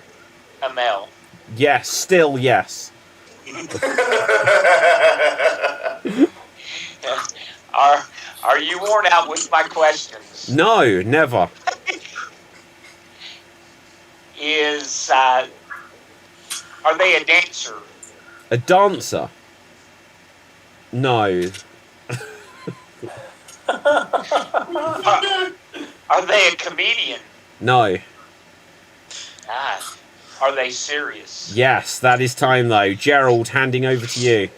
[SPEAKER 3] a male?
[SPEAKER 1] Yes. Still yes.
[SPEAKER 3] Are you worn out with my questions?
[SPEAKER 1] No, never.
[SPEAKER 3] Are they a dancer?
[SPEAKER 1] A dancer? No.
[SPEAKER 3] Are they a comedian?
[SPEAKER 1] No.
[SPEAKER 3] Are they serious?
[SPEAKER 1] Yes, that is time though. Gerald, handing over to you.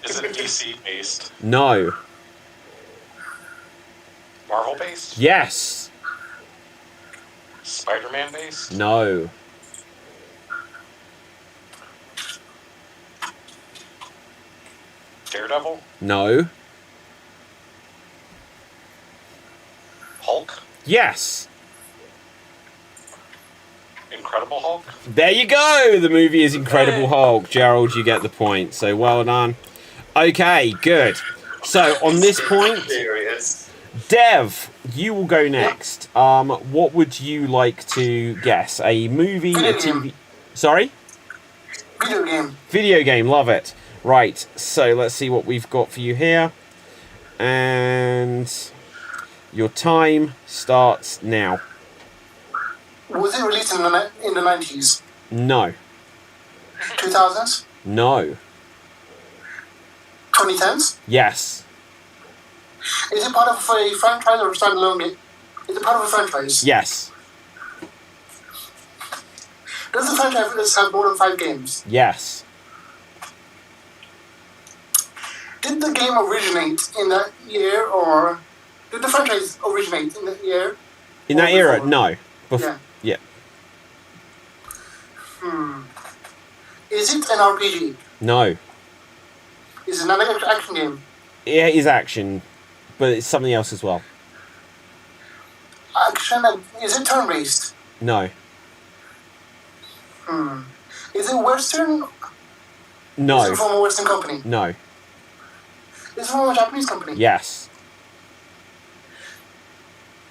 [SPEAKER 4] Is it DC based?
[SPEAKER 1] No.
[SPEAKER 4] Marvel based?
[SPEAKER 1] Yes.
[SPEAKER 4] Spider-Man based?
[SPEAKER 1] No.
[SPEAKER 4] Daredevil?
[SPEAKER 1] No.
[SPEAKER 4] Hulk?
[SPEAKER 1] Yes.
[SPEAKER 4] Incredible Hulk?
[SPEAKER 1] There you go. The movie is Incredible Hulk. Gerald, you get the point. So well done. Okay, good. So on this point, Dev, you will go next. What would you like to guess? A movie, a TV? Sorry?
[SPEAKER 5] Video game.
[SPEAKER 1] Video game, love it. Right, so let's see what we've got for you here. And your time starts now.
[SPEAKER 5] Was it released in the 90s?
[SPEAKER 1] No.
[SPEAKER 5] 2000s?
[SPEAKER 1] No.
[SPEAKER 5] 2010s?
[SPEAKER 1] Yes.
[SPEAKER 5] Is it part of a franchise or a standalone game? Is it part of a franchise?
[SPEAKER 1] Yes.
[SPEAKER 5] Does the franchise have more than 5 games?
[SPEAKER 1] Yes.
[SPEAKER 5] Did the game originate in that year, or did the franchise originate in that year?
[SPEAKER 1] In that era, no.
[SPEAKER 5] Yeah.
[SPEAKER 1] Yeah.
[SPEAKER 5] Is it an RPG?
[SPEAKER 1] No.
[SPEAKER 5] Is it another action game?
[SPEAKER 1] It is action, but it's something else as well.
[SPEAKER 5] Action? Is it turn-based?
[SPEAKER 1] No.
[SPEAKER 5] Is it Western?
[SPEAKER 1] No.
[SPEAKER 5] Is it from a Western company?
[SPEAKER 1] No.
[SPEAKER 5] Is it from a Japanese company?
[SPEAKER 1] Yes.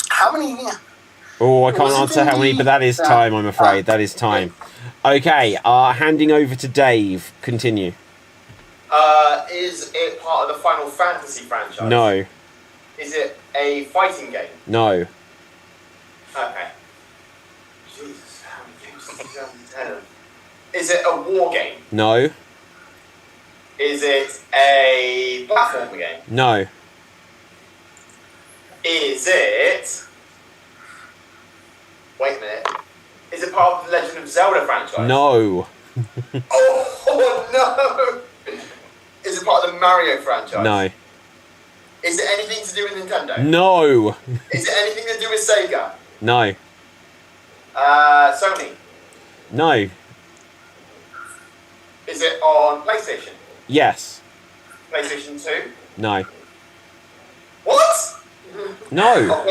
[SPEAKER 5] How many?
[SPEAKER 1] Oh, I can't answer how many, but that is time, I'm afraid. That is time. Okay, handing over to Dave. Continue.
[SPEAKER 2] Is it part of the Final Fantasy franchise?
[SPEAKER 1] No.
[SPEAKER 2] Is it a fighting game?
[SPEAKER 1] No.
[SPEAKER 2] Okay. Jesus, how many games since 2010? Is it a war game?
[SPEAKER 1] No.
[SPEAKER 2] Is it a platform game?
[SPEAKER 1] No.
[SPEAKER 2] Is it... Wait a minute. Is it part of the Legend of Zelda franchise?
[SPEAKER 1] No.
[SPEAKER 2] Oh, no! Is it part of the Mario franchise?
[SPEAKER 1] No.
[SPEAKER 2] Is it anything to do with Nintendo?
[SPEAKER 1] No.
[SPEAKER 2] Is it anything to do with Sega?
[SPEAKER 1] No.
[SPEAKER 2] Sony?
[SPEAKER 1] No.
[SPEAKER 2] Is it on PlayStation?
[SPEAKER 1] Yes.
[SPEAKER 2] PlayStation 2?
[SPEAKER 1] No.
[SPEAKER 2] What?
[SPEAKER 1] No.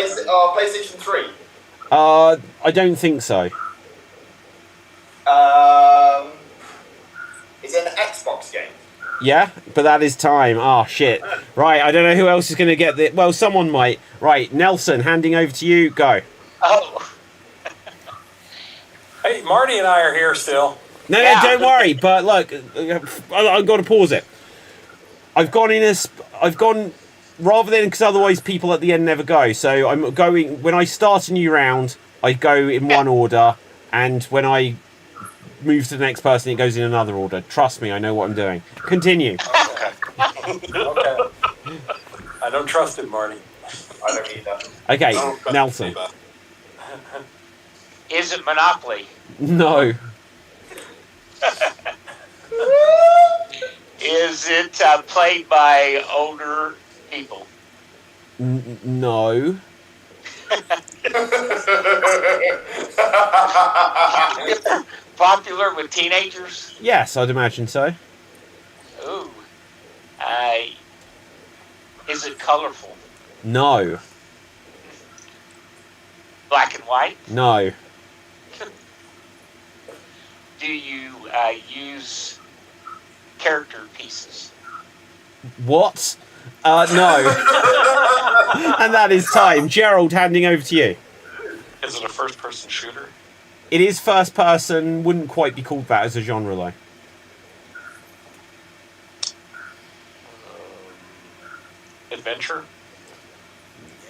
[SPEAKER 2] PlayStation 3?
[SPEAKER 1] I don't think so.
[SPEAKER 2] Is it an Xbox game?
[SPEAKER 1] Yeah, but that is time. Oh, shit. Right, I don't know who else is going to get the... Well, someone might. Right, Nelson, handing over to you. Go.
[SPEAKER 3] Oh.
[SPEAKER 6] Hey, Marty and I are here still.
[SPEAKER 1] No,
[SPEAKER 3] Yeah.
[SPEAKER 1] don't worry. But look, I've got to pause it. I've gone rather than, because otherwise people at the end never go. So I'm going, when I start a new round, I go in one order, and when I move to the next person, it goes in another order. Trust me, I know what I'm doing. Continue.
[SPEAKER 6] Okay. I don't trust it, Marty.
[SPEAKER 9] I don't either.
[SPEAKER 1] Okay,
[SPEAKER 9] I don't trust
[SPEAKER 1] Nelson.
[SPEAKER 9] it either.
[SPEAKER 3] Is it Monopoly?
[SPEAKER 1] No.
[SPEAKER 3] Is it played by older people?
[SPEAKER 1] No.
[SPEAKER 3] Popular with teenagers?
[SPEAKER 1] Yes, I'd imagine so.
[SPEAKER 3] Ooh. Is it colorful?
[SPEAKER 1] No.
[SPEAKER 3] Black and white?
[SPEAKER 1] No.
[SPEAKER 3] Do you use character pieces?
[SPEAKER 1] What? No. And that is time. Gerald, handing over to you.
[SPEAKER 4] Is it a first-person shooter?
[SPEAKER 1] It is first person, wouldn't quite be called that as a genre though.
[SPEAKER 4] Adventure?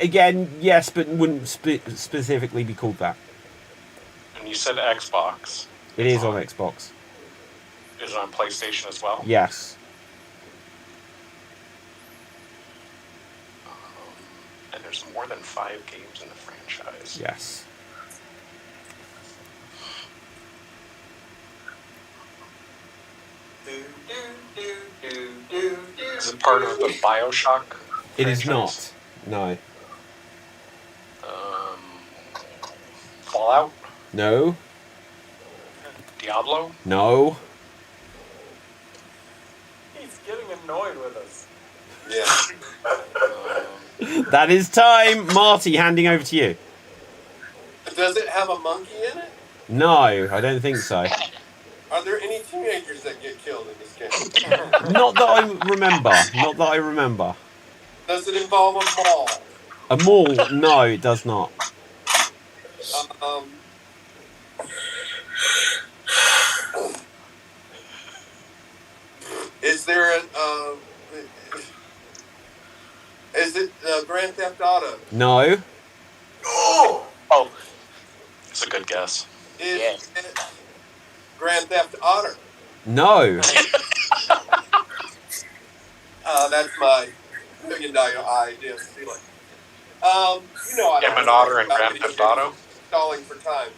[SPEAKER 1] Again, yes, but wouldn't specifically be called that.
[SPEAKER 4] And you said Xbox.
[SPEAKER 1] It is on Xbox.
[SPEAKER 4] Is it on PlayStation as well?
[SPEAKER 1] Yes.
[SPEAKER 4] And there's more than 5 games in the franchise.
[SPEAKER 1] Yes.
[SPEAKER 4] Is it part of the BioShock
[SPEAKER 1] It is
[SPEAKER 4] franchise?
[SPEAKER 1] not. No.
[SPEAKER 4] Fallout?
[SPEAKER 1] No.
[SPEAKER 4] Diablo?
[SPEAKER 1] No.
[SPEAKER 6] He's getting annoyed with us.
[SPEAKER 9] Yeah.
[SPEAKER 1] That is time. Marty, handing over to you.
[SPEAKER 8] Does it have a monkey in it?
[SPEAKER 1] No, I don't think so.
[SPEAKER 8] Are there any teenagers that get killed in this game?
[SPEAKER 1] Not that I remember. Not that I remember.
[SPEAKER 8] Does it involve a mall?
[SPEAKER 1] A mall? No, it does not.
[SPEAKER 8] Is there an is it Grand Theft Auto?
[SPEAKER 1] No.
[SPEAKER 8] Oh,
[SPEAKER 4] It's a good guess.
[SPEAKER 8] is
[SPEAKER 3] Yes.
[SPEAKER 8] it Grand Theft Auto?
[SPEAKER 1] No.
[SPEAKER 8] That's my $1 million idea. Stealing. I
[SPEAKER 4] Emma
[SPEAKER 8] don't
[SPEAKER 4] Otter
[SPEAKER 8] know
[SPEAKER 4] and
[SPEAKER 8] about
[SPEAKER 4] Grand
[SPEAKER 8] video
[SPEAKER 4] Theft Auto?
[SPEAKER 8] games. Stalling for time.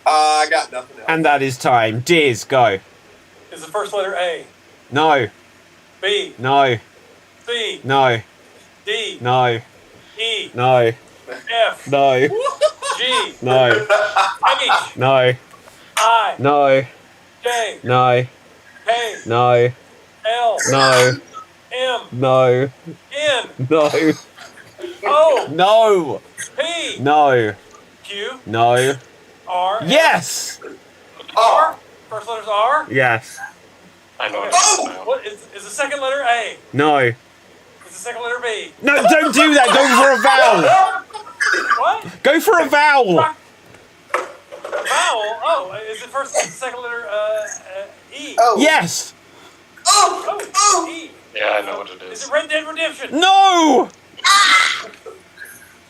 [SPEAKER 8] I got nothing else.
[SPEAKER 1] And that is time. Diz, go.
[SPEAKER 6] Is the first letter A,
[SPEAKER 1] No.
[SPEAKER 6] B,
[SPEAKER 1] No.
[SPEAKER 6] C,
[SPEAKER 1] No.
[SPEAKER 6] D,
[SPEAKER 1] No.
[SPEAKER 6] E,
[SPEAKER 1] No.
[SPEAKER 6] F,
[SPEAKER 1] No.
[SPEAKER 6] G,
[SPEAKER 1] No.
[SPEAKER 6] H,
[SPEAKER 1] No.
[SPEAKER 6] I,
[SPEAKER 1] No.
[SPEAKER 6] J,
[SPEAKER 1] No.
[SPEAKER 6] K,
[SPEAKER 1] No.
[SPEAKER 6] L,
[SPEAKER 1] No.
[SPEAKER 6] M,
[SPEAKER 1] No.
[SPEAKER 6] N,
[SPEAKER 1] No.
[SPEAKER 6] O,
[SPEAKER 1] No.
[SPEAKER 6] P,
[SPEAKER 1] No.
[SPEAKER 6] Q,
[SPEAKER 1] No.
[SPEAKER 6] R,
[SPEAKER 1] Yes.
[SPEAKER 6] R. First letter's R.
[SPEAKER 1] Yes.
[SPEAKER 4] I know
[SPEAKER 6] Okay.
[SPEAKER 4] it is now.
[SPEAKER 6] What is the second letter A?
[SPEAKER 1] No.
[SPEAKER 6] Is the second letter B?
[SPEAKER 1] No, don't do that. Go for a vowel.
[SPEAKER 6] What?
[SPEAKER 1] Go for a vowel.
[SPEAKER 6] Vowel? Oh, is the second letter E?
[SPEAKER 5] Oh.
[SPEAKER 1] Yes.
[SPEAKER 6] Oh, E.
[SPEAKER 4] Yeah, I know what it
[SPEAKER 6] Is
[SPEAKER 4] is.
[SPEAKER 6] it Red Dead Redemption?
[SPEAKER 1] No.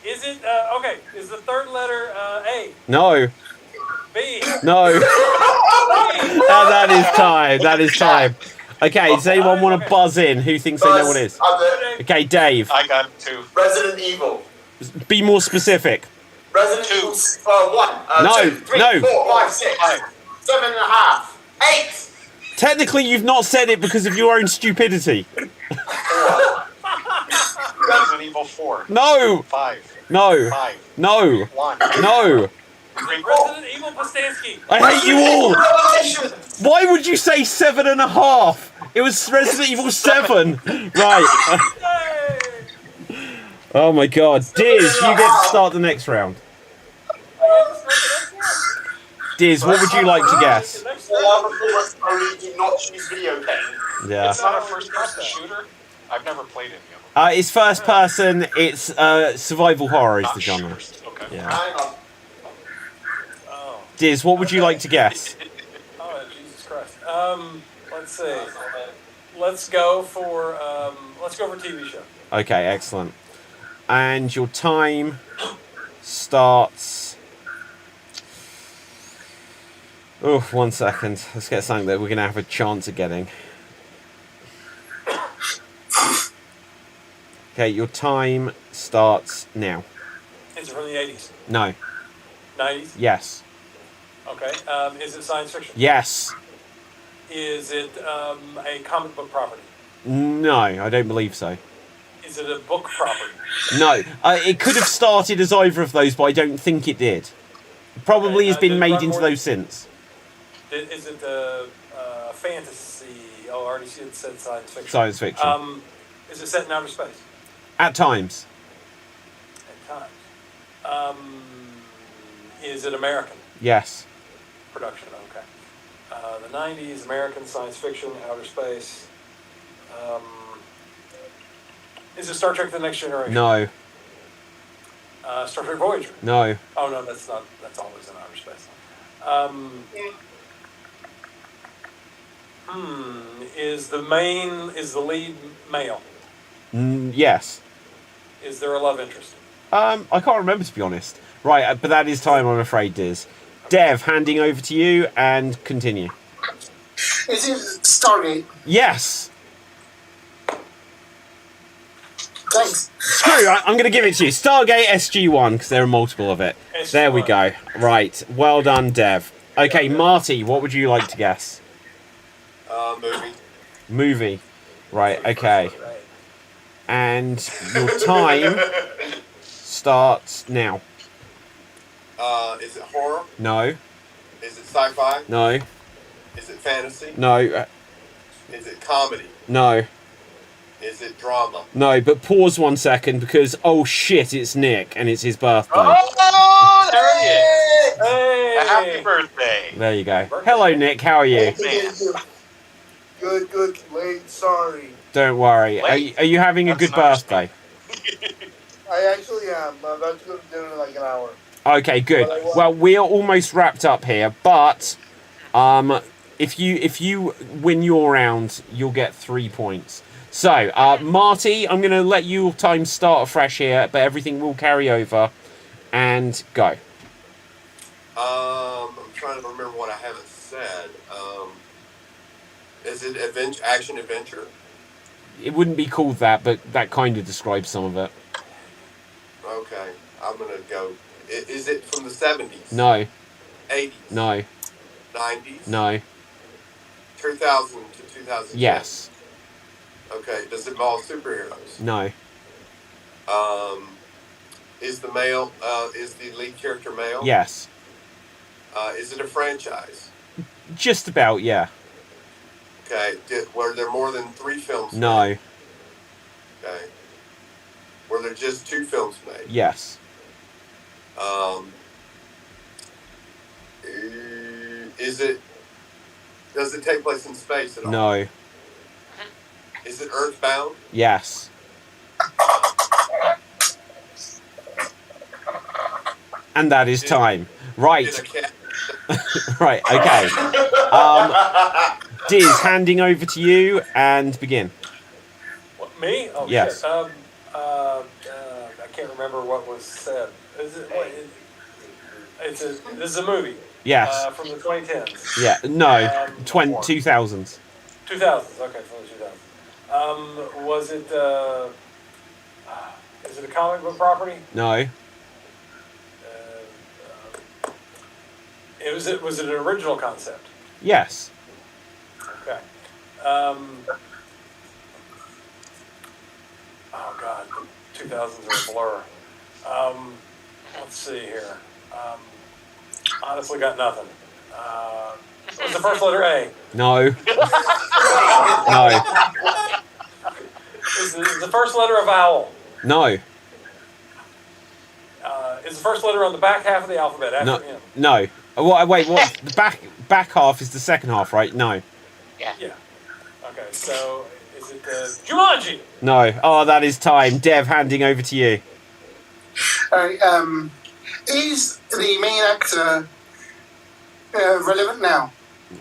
[SPEAKER 6] Is it, okay, is the third letter A?
[SPEAKER 1] No.
[SPEAKER 6] B?
[SPEAKER 1] No.
[SPEAKER 6] C?
[SPEAKER 1] And that is time. That is time. Okay, does anyone want to buzz in? Who thinks they know what it is? Okay, Dave.
[SPEAKER 4] I got 2.
[SPEAKER 2] Resident Evil.
[SPEAKER 1] Be more specific.
[SPEAKER 2] Resident
[SPEAKER 3] Two.
[SPEAKER 2] Evil 1.
[SPEAKER 1] No,
[SPEAKER 2] 2, 3,
[SPEAKER 1] no.
[SPEAKER 2] 4, 5, 6, 7.5, 8.
[SPEAKER 1] Technically, you've not said it because of your own stupidity.
[SPEAKER 4] Resident Evil 4.
[SPEAKER 1] No.
[SPEAKER 4] 5.
[SPEAKER 1] No.
[SPEAKER 4] 5.
[SPEAKER 1] No.
[SPEAKER 4] 1.
[SPEAKER 1] No.
[SPEAKER 6] Resident Evil Postansky.
[SPEAKER 1] I hate you all.
[SPEAKER 2] Revelation.
[SPEAKER 1] Why would you say 7.5? It was Resident Evil 7. Right.
[SPEAKER 6] Yay!
[SPEAKER 1] Oh my god. Diz, you get to start the next round. Diz, what would you like to guess?
[SPEAKER 2] Only do not choose video game.
[SPEAKER 1] Yeah.
[SPEAKER 4] It's not a first-person shooter. I've never played any of them.
[SPEAKER 1] It's first person. It's survival horror is
[SPEAKER 4] Not
[SPEAKER 1] the genre.
[SPEAKER 4] shooters. Okay.
[SPEAKER 1] Yeah.
[SPEAKER 2] Hang on.
[SPEAKER 6] Oh,
[SPEAKER 1] Diz, what would you like to guess?
[SPEAKER 6] oh, Jesus Christ. Let's see. Let's go for TV show.
[SPEAKER 1] Okay, excellent. And your time starts. Oh, 1 second. Let's get something that we're going to have a chance of getting. Okay, your time starts now.
[SPEAKER 6] Is it from the 80s?
[SPEAKER 1] No.
[SPEAKER 6] 90s?
[SPEAKER 1] Yes.
[SPEAKER 6] Okay. Is it science fiction?
[SPEAKER 1] Yes.
[SPEAKER 6] Is it a comic book property?
[SPEAKER 1] No, I don't believe so.
[SPEAKER 6] Is it a book property?
[SPEAKER 1] No. It could have started as either of those, but I don't think it did. Probably has been
[SPEAKER 6] did it
[SPEAKER 1] made
[SPEAKER 6] run
[SPEAKER 1] into
[SPEAKER 6] more
[SPEAKER 1] those since.
[SPEAKER 6] Is it fantasy? Oh, I already said science fiction.
[SPEAKER 1] Science fiction.
[SPEAKER 6] Is it set in outer space?
[SPEAKER 1] At times.
[SPEAKER 6] At times. Is it American
[SPEAKER 1] Yes.
[SPEAKER 6] production? Okay. The 90s, American science fiction, outer space. Is it Star Trek: The Next Generation?
[SPEAKER 1] No.
[SPEAKER 6] Star Trek Voyager?
[SPEAKER 1] No.
[SPEAKER 6] Oh no, that's not. That's always in outer space. Is the lead male?
[SPEAKER 1] Yes.
[SPEAKER 6] Is there a love interest?
[SPEAKER 1] I can't remember, to be honest. Right, but that is time, I'm afraid, Diz. Dev, handing over to you and continue.
[SPEAKER 5] Is it Stargate?
[SPEAKER 1] Yes.
[SPEAKER 5] Thanks.
[SPEAKER 1] Screw, I'm going to give it to you. Stargate SG-1, because there are multiple of it.
[SPEAKER 6] SG-1.
[SPEAKER 1] There we go. Right, well done, Dev. Okay, Marty, what would you like to guess?
[SPEAKER 8] Movie.
[SPEAKER 1] Movie. Right, okay. And your time starts now.
[SPEAKER 8] Is it horror?
[SPEAKER 1] No.
[SPEAKER 8] Is it sci-fi?
[SPEAKER 1] No.
[SPEAKER 8] Is it fantasy?
[SPEAKER 1] No.
[SPEAKER 8] Is it comedy?
[SPEAKER 1] No.
[SPEAKER 8] Is it drama?
[SPEAKER 1] No, but pause 1 second because, oh shit, it's Nick and it's his birthday.
[SPEAKER 3] Oh, there he is.
[SPEAKER 6] Hey!
[SPEAKER 3] Happy birthday.
[SPEAKER 1] There you go. Hello, Nick. How are you?
[SPEAKER 5] Good. Late. Sorry.
[SPEAKER 1] Don't worry. Are you having a good birthday?
[SPEAKER 5] I actually am. I'm about to go to dinner in like an hour.
[SPEAKER 1] Okay, good. Well, we are almost wrapped up here, but if you win your round, you'll get 3 points. So, Marty, I'm going to let your time start afresh here, but everything will carry over. And go.
[SPEAKER 8] I'm trying to remember what I haven't said. Is it action adventure?
[SPEAKER 1] It wouldn't be called that, but that kind of describes some of it.
[SPEAKER 8] Okay, I'm gonna go. Is it from the 70s?
[SPEAKER 1] No.
[SPEAKER 8] 80s?
[SPEAKER 1] No.
[SPEAKER 8] 90s?
[SPEAKER 1] No.
[SPEAKER 8] 2000 to 2010?
[SPEAKER 1] Yes.
[SPEAKER 8] Okay, does it involve superheroes?
[SPEAKER 1] No.
[SPEAKER 8] Is the lead character male?
[SPEAKER 1] Yes.
[SPEAKER 8] Is it a franchise?
[SPEAKER 1] Just about, yeah.
[SPEAKER 8] Okay, were there more than 3 films made?
[SPEAKER 1] No.
[SPEAKER 8] Okay. Were there just 2 films made?
[SPEAKER 1] Yes.
[SPEAKER 8] Does it take place in space at all?
[SPEAKER 1] No.
[SPEAKER 8] Is it Earthbound?
[SPEAKER 1] Yes. And that is time. Right.
[SPEAKER 8] Is it a cat?
[SPEAKER 1] Right, okay. Diz, handing over to you and begin.
[SPEAKER 6] What, me? Oh,
[SPEAKER 1] Yes.
[SPEAKER 6] Shit. I can't remember what was said. This is a movie.
[SPEAKER 1] Yes.
[SPEAKER 6] From the 2010s.
[SPEAKER 1] Yeah. No.
[SPEAKER 6] 2000s.
[SPEAKER 1] 2000s.
[SPEAKER 6] 2000s. Okay, from the 2000s. Was it? Is it a comic book property?
[SPEAKER 1] No.
[SPEAKER 6] Was it an original concept?
[SPEAKER 1] Yes.
[SPEAKER 6] Okay. Oh God, the 2000s are a blur. Let's see here. Honestly, got nothing. Was the first letter A?
[SPEAKER 1] No. No.
[SPEAKER 6] Is the first letter a vowel?
[SPEAKER 1] No.
[SPEAKER 6] Is the first letter on the back half of the alphabet after
[SPEAKER 1] No.
[SPEAKER 6] M?
[SPEAKER 1] No. Wait, what? The back half is the second half, right? No.
[SPEAKER 3] Yeah.
[SPEAKER 6] Okay, so is it Jumanji?
[SPEAKER 1] No. Oh, that is time. Dev, handing over to you.
[SPEAKER 5] Alright, is the main actor relevant now?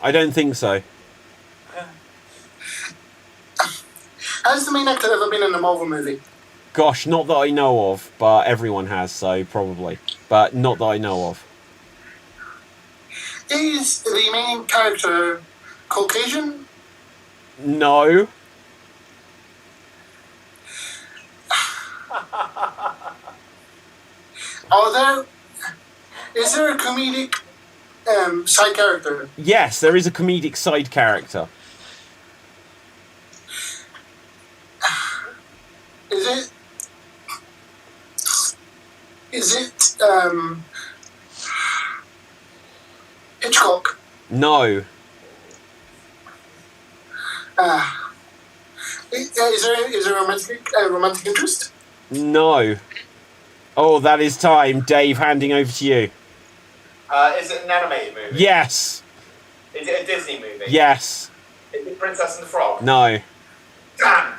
[SPEAKER 1] I don't think so.
[SPEAKER 5] Has the main actor ever been in a Marvel movie?
[SPEAKER 1] Gosh, not that I know of, but everyone has, so probably. But not that I know of.
[SPEAKER 5] Is the main character Caucasian?
[SPEAKER 1] No.
[SPEAKER 5] Is there a comedic side character?
[SPEAKER 1] Yes, there is a comedic side character.
[SPEAKER 5] Is it Hitchcock?
[SPEAKER 1] No.
[SPEAKER 5] Is there a romantic interest?
[SPEAKER 1] No. Oh, that is time. Dave, handing over to you.
[SPEAKER 9] Is it an animated movie?
[SPEAKER 1] Yes.
[SPEAKER 9] Is it a Disney movie?
[SPEAKER 1] Yes.
[SPEAKER 9] Is it Princess and the Frog?
[SPEAKER 1] No.
[SPEAKER 9] Damn.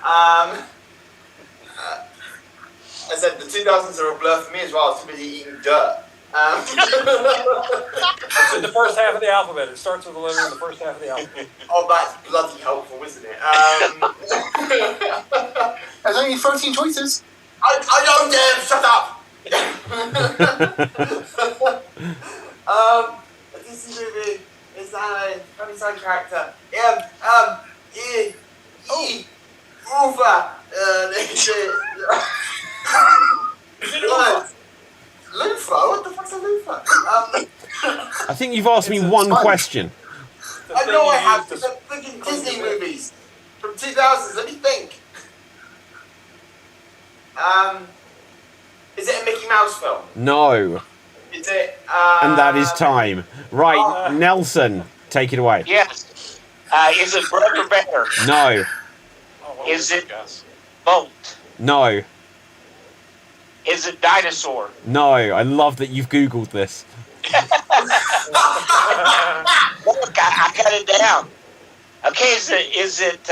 [SPEAKER 9] I said the 2000s are a blur for me as well. I was too busy eating dirt.
[SPEAKER 6] It's in the first half of the alphabet. It starts with a letter in the first half of the alphabet.
[SPEAKER 9] Oh, that's bloody helpful, isn't it?
[SPEAKER 5] There's only 13 choices.
[SPEAKER 9] I don't dare shut up. A Disney movie is that a funny side character? Loofah? What the fuck's a loofah?
[SPEAKER 1] I think you've asked me one question.
[SPEAKER 9] I know I have. These are freaking Disney movies from 2000s. Let me think. Is it a Mickey Mouse film?
[SPEAKER 1] No.
[SPEAKER 9] Is it?
[SPEAKER 1] And that is time. Right, Nelson, take it away.
[SPEAKER 3] Yes. Is it Brother Bear?
[SPEAKER 1] No.
[SPEAKER 3] Is it Bolt?
[SPEAKER 1] No.
[SPEAKER 3] Is it Dinosaur?
[SPEAKER 1] No. I love that you've Googled this.
[SPEAKER 3] Look, I got it down. Okay, is it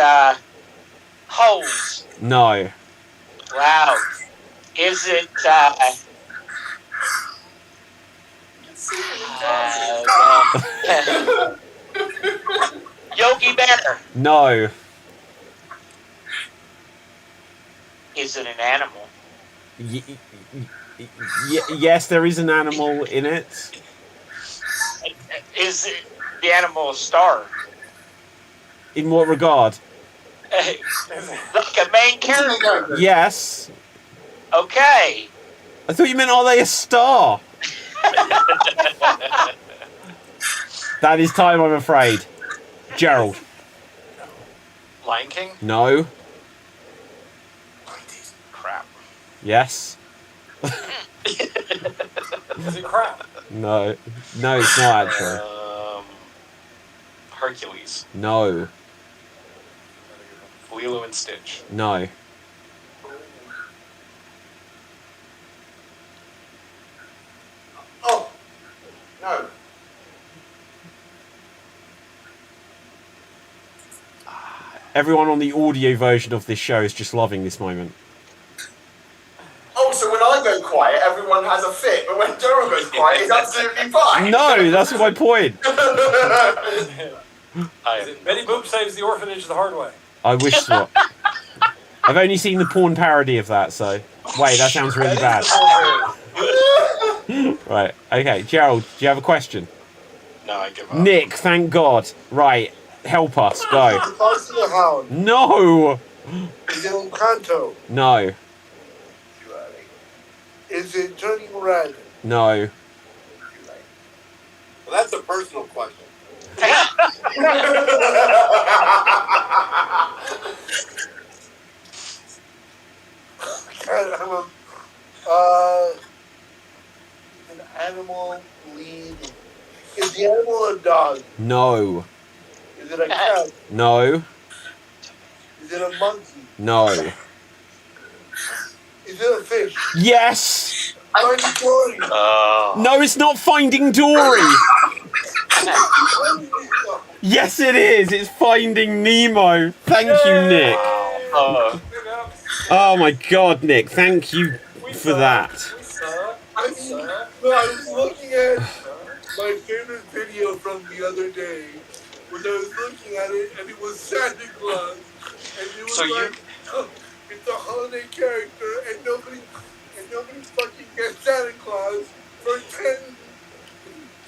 [SPEAKER 3] Holes?
[SPEAKER 1] No.
[SPEAKER 3] Wow. Is it Yogi Bear?
[SPEAKER 1] No.
[SPEAKER 3] Is it an animal?
[SPEAKER 1] Yes, there is an animal in it.
[SPEAKER 3] Is it the animal a star?
[SPEAKER 1] In what regard?
[SPEAKER 3] Like a main character?
[SPEAKER 1] Yes.
[SPEAKER 3] Okay.
[SPEAKER 1] I thought you meant, are they a star? That is time, I'm afraid. Gerald.
[SPEAKER 4] Lion King?
[SPEAKER 1] No.
[SPEAKER 4] Crap.
[SPEAKER 1] Yes.
[SPEAKER 6] Is it crap?
[SPEAKER 1] No. No, it's not actually.
[SPEAKER 4] Hercules.
[SPEAKER 1] No.
[SPEAKER 4] Lilo and Stitch.
[SPEAKER 1] No.
[SPEAKER 9] Oh, no.
[SPEAKER 1] Everyone on the audio version of this show is just loving this moment.
[SPEAKER 9] Oh, so when I go quiet, everyone has a fit, but when Daryl goes quiet, it's absolutely fine.
[SPEAKER 1] No, that's my point.
[SPEAKER 6] Is it Betty Boop saves the orphanage the hard way?
[SPEAKER 1] I wish so. I've only seen the porn parody of that, so... Wait, that sounds really bad. Right, okay. Gerald, do you have a question?
[SPEAKER 4] No, I give up.
[SPEAKER 1] Nick, thank God. Right, help us, go.
[SPEAKER 10] Toss to the Hound.
[SPEAKER 1] No!
[SPEAKER 10] Is it Encanto?
[SPEAKER 1] No.
[SPEAKER 10] Is it Turning Red?
[SPEAKER 1] No.
[SPEAKER 8] Well, that's a personal question.
[SPEAKER 10] An animal lead. Is the animal a dog?
[SPEAKER 1] No.
[SPEAKER 10] Is it a cat?
[SPEAKER 1] No.
[SPEAKER 10] Is it a monkey?
[SPEAKER 1] No.
[SPEAKER 10] Is it a fish?
[SPEAKER 1] Yes!
[SPEAKER 10] Finding Dory.
[SPEAKER 1] No, it's not Finding Dory! Yes, it is. It's Finding Nemo. Thank you, Nick. Oh my God, Nick. Thank you for that.
[SPEAKER 10] I was looking at my favorite video from the other day when I was looking at it, and it was Santa Claus, and it was
[SPEAKER 4] So you-
[SPEAKER 10] like, oh, it's a holiday character, and nobody fucking gets Santa Claus for 10.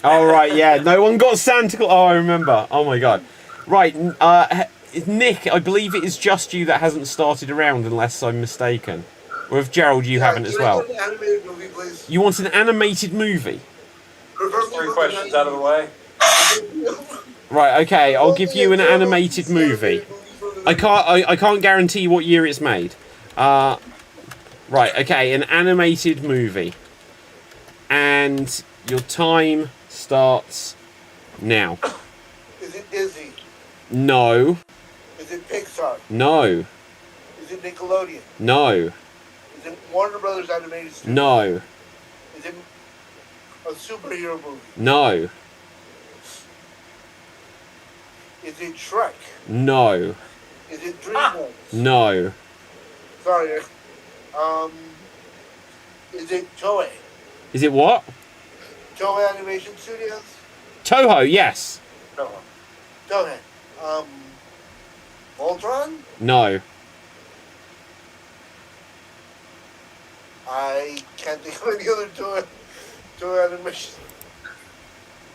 [SPEAKER 1] All right, yeah. No one got Santa Claus. Oh, I remember. Oh my God. Right, Nick. I believe it is just you that hasn't started around, unless I'm mistaken. Or if Gerald, you haven't as well.
[SPEAKER 10] An animated movie, please.
[SPEAKER 1] You want an animated movie?
[SPEAKER 6] Three questions out of the way.
[SPEAKER 1] Right. Okay. I'll give you an animated movie. I can't guarantee what year it's made. Right. Okay. An animated movie. And your time starts now.
[SPEAKER 10] Is it Disney?
[SPEAKER 1] No.
[SPEAKER 10] Is it Pixar?
[SPEAKER 1] No.
[SPEAKER 10] Is it Nickelodeon?
[SPEAKER 1] No.
[SPEAKER 10] Is it Warner Brothers Animated Studios?
[SPEAKER 1] No.
[SPEAKER 10] Is it a superhero movie?
[SPEAKER 1] No.
[SPEAKER 10] Is it Shrek?
[SPEAKER 1] No.
[SPEAKER 10] Is it DreamWorks?
[SPEAKER 1] No.
[SPEAKER 10] Sorry. Is it Toei?
[SPEAKER 1] Is it what?
[SPEAKER 10] Toei Animation Studios?
[SPEAKER 1] Toho. Yes.
[SPEAKER 6] No.
[SPEAKER 10] Toei. Voltron?
[SPEAKER 1] No.
[SPEAKER 10] I can't think of any other Toei Animation.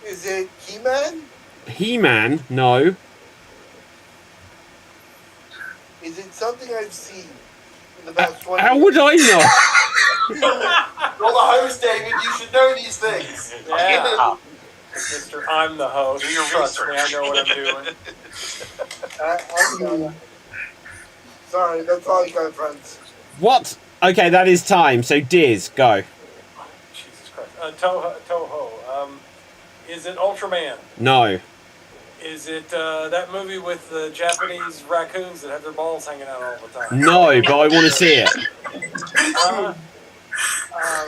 [SPEAKER 10] Is it He-Man?
[SPEAKER 1] He-Man. No.
[SPEAKER 10] Is it something I've seen in the past 20
[SPEAKER 1] How
[SPEAKER 10] years?
[SPEAKER 1] would I know?
[SPEAKER 2] You're the host, David. You should know these things.
[SPEAKER 6] Yeah. Mister, I'm the host.
[SPEAKER 3] Do your
[SPEAKER 6] Trust me, I
[SPEAKER 3] research.
[SPEAKER 6] know what I'm doing.
[SPEAKER 10] I'm sorry, that's all I got, friends.
[SPEAKER 1] What? Okay, that is time. So, Diz, go.
[SPEAKER 6] Jesus Christ. Toho. Is it Ultraman?
[SPEAKER 1] No.
[SPEAKER 6] Is it that movie with the Japanese raccoons that have their balls hanging out all the time?
[SPEAKER 1] No, but I want to see it.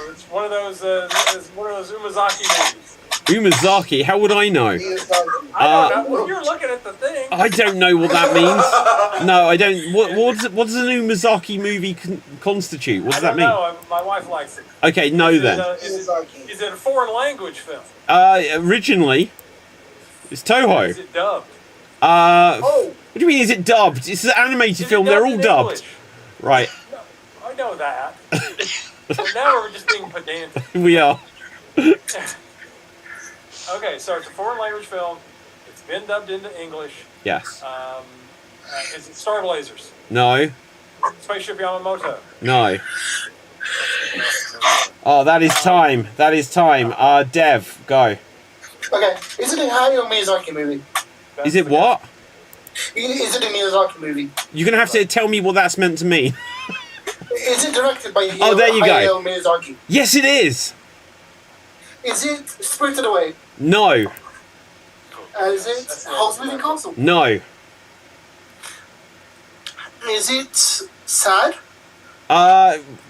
[SPEAKER 6] It's one of those. It's one of those Umazaki movies.
[SPEAKER 1] Umazaki. How would I know?
[SPEAKER 6] I don't know. Well, you're looking at the thing.
[SPEAKER 1] I don't know what that means. No, I don't. What does an Umazaki movie constitute? What does that mean?
[SPEAKER 6] No, my wife likes it.
[SPEAKER 1] Okay, no then.
[SPEAKER 6] Is it a foreign language film?
[SPEAKER 1] Originally, it's Toho.
[SPEAKER 6] Is it dubbed?
[SPEAKER 1] What do you mean? Is it dubbed? It's an animated film. They're all
[SPEAKER 6] in
[SPEAKER 1] dubbed.
[SPEAKER 6] English?
[SPEAKER 1] Right.
[SPEAKER 6] No, I know that. But now we're just being pedantic.
[SPEAKER 1] We are.
[SPEAKER 6] Okay, so it's a foreign language film. It's been dubbed into English.
[SPEAKER 1] Yes.
[SPEAKER 6] Is it Star Blazers?
[SPEAKER 1] No.
[SPEAKER 6] Spaceship Yamamoto?
[SPEAKER 1] No. Oh, that is time. That is time. Dev, go.
[SPEAKER 5] Okay, is it a Hayao Miyazaki movie?
[SPEAKER 1] Is it what?
[SPEAKER 5] Is it a Miyazaki movie?
[SPEAKER 1] You're going to have to tell me what that's meant to mean.
[SPEAKER 5] Is it directed by
[SPEAKER 1] Oh, there you go.
[SPEAKER 5] Hayao Miyazaki?
[SPEAKER 1] Yes, it is.
[SPEAKER 5] Is it Spirited Away?
[SPEAKER 1] No.
[SPEAKER 5] Is it House Moving Castle?
[SPEAKER 1] No.
[SPEAKER 5] Is it Sad?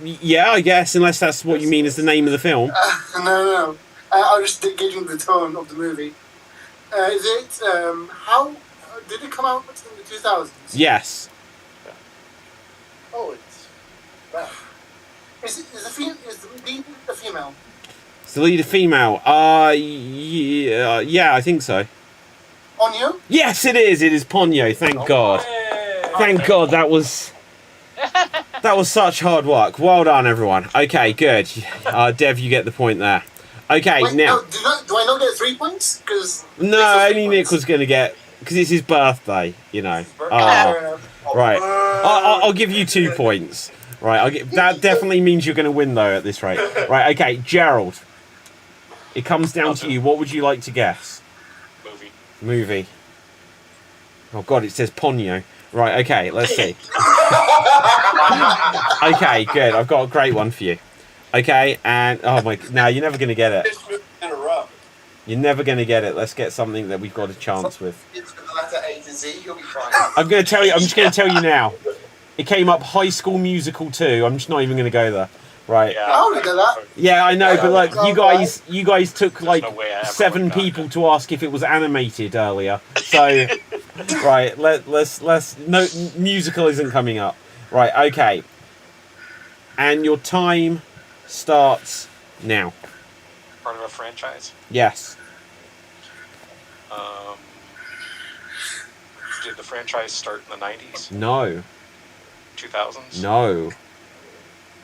[SPEAKER 1] Yeah, I guess, unless that's what you mean as the name of the film.
[SPEAKER 5] No. I'm just gauging the tone of the movie. Is it, how, did it come out in the 2000s?
[SPEAKER 1] Yes.
[SPEAKER 10] Oh, it's bad.
[SPEAKER 5] Is the lead a female?
[SPEAKER 1] Is the lead a female? Yeah, I think so.
[SPEAKER 5] Ponyo?
[SPEAKER 1] Yes, it is. It is Ponyo. Thank God. Thank God. That was such hard work. Well done, everyone. Okay, good. Dev, you get the point there. Okay,
[SPEAKER 5] Wait,
[SPEAKER 1] now.
[SPEAKER 5] no, do I not get 3 points? Cause
[SPEAKER 1] No, only Nick was going to get, because it's his birthday, you know. Right. I'll give you 2 points. Right. That definitely means you're going to win, though, at this rate. Right. Okay, Gerald. It comes down to you. What would you like to guess? Movie. Oh God, it says Ponyo. Right. Okay. Let's see. Okay. Good. I've got a great one for you. Okay. And oh my. No, you're never going to get it. You're never going to get it. Let's get something that we've got a chance with.
[SPEAKER 2] It's the letter A to Z. You'll be fine.
[SPEAKER 1] I'm going to tell you. I'm just going to tell you now. It came up High School Musical 2. I'm just not even going to go there. Right.
[SPEAKER 4] Yeah.
[SPEAKER 5] I would do that.
[SPEAKER 1] Yeah, I know, but like you guys took like
[SPEAKER 4] no way I ever
[SPEAKER 1] 7
[SPEAKER 4] would've done
[SPEAKER 1] people to ask if it was animated earlier. So, right, let's no musical isn't coming up. Right, okay. And your time starts now.
[SPEAKER 4] Part of a franchise.
[SPEAKER 1] Yes.
[SPEAKER 4] Did the franchise start in the 90s?
[SPEAKER 1] No.
[SPEAKER 4] 2000s?
[SPEAKER 1] No.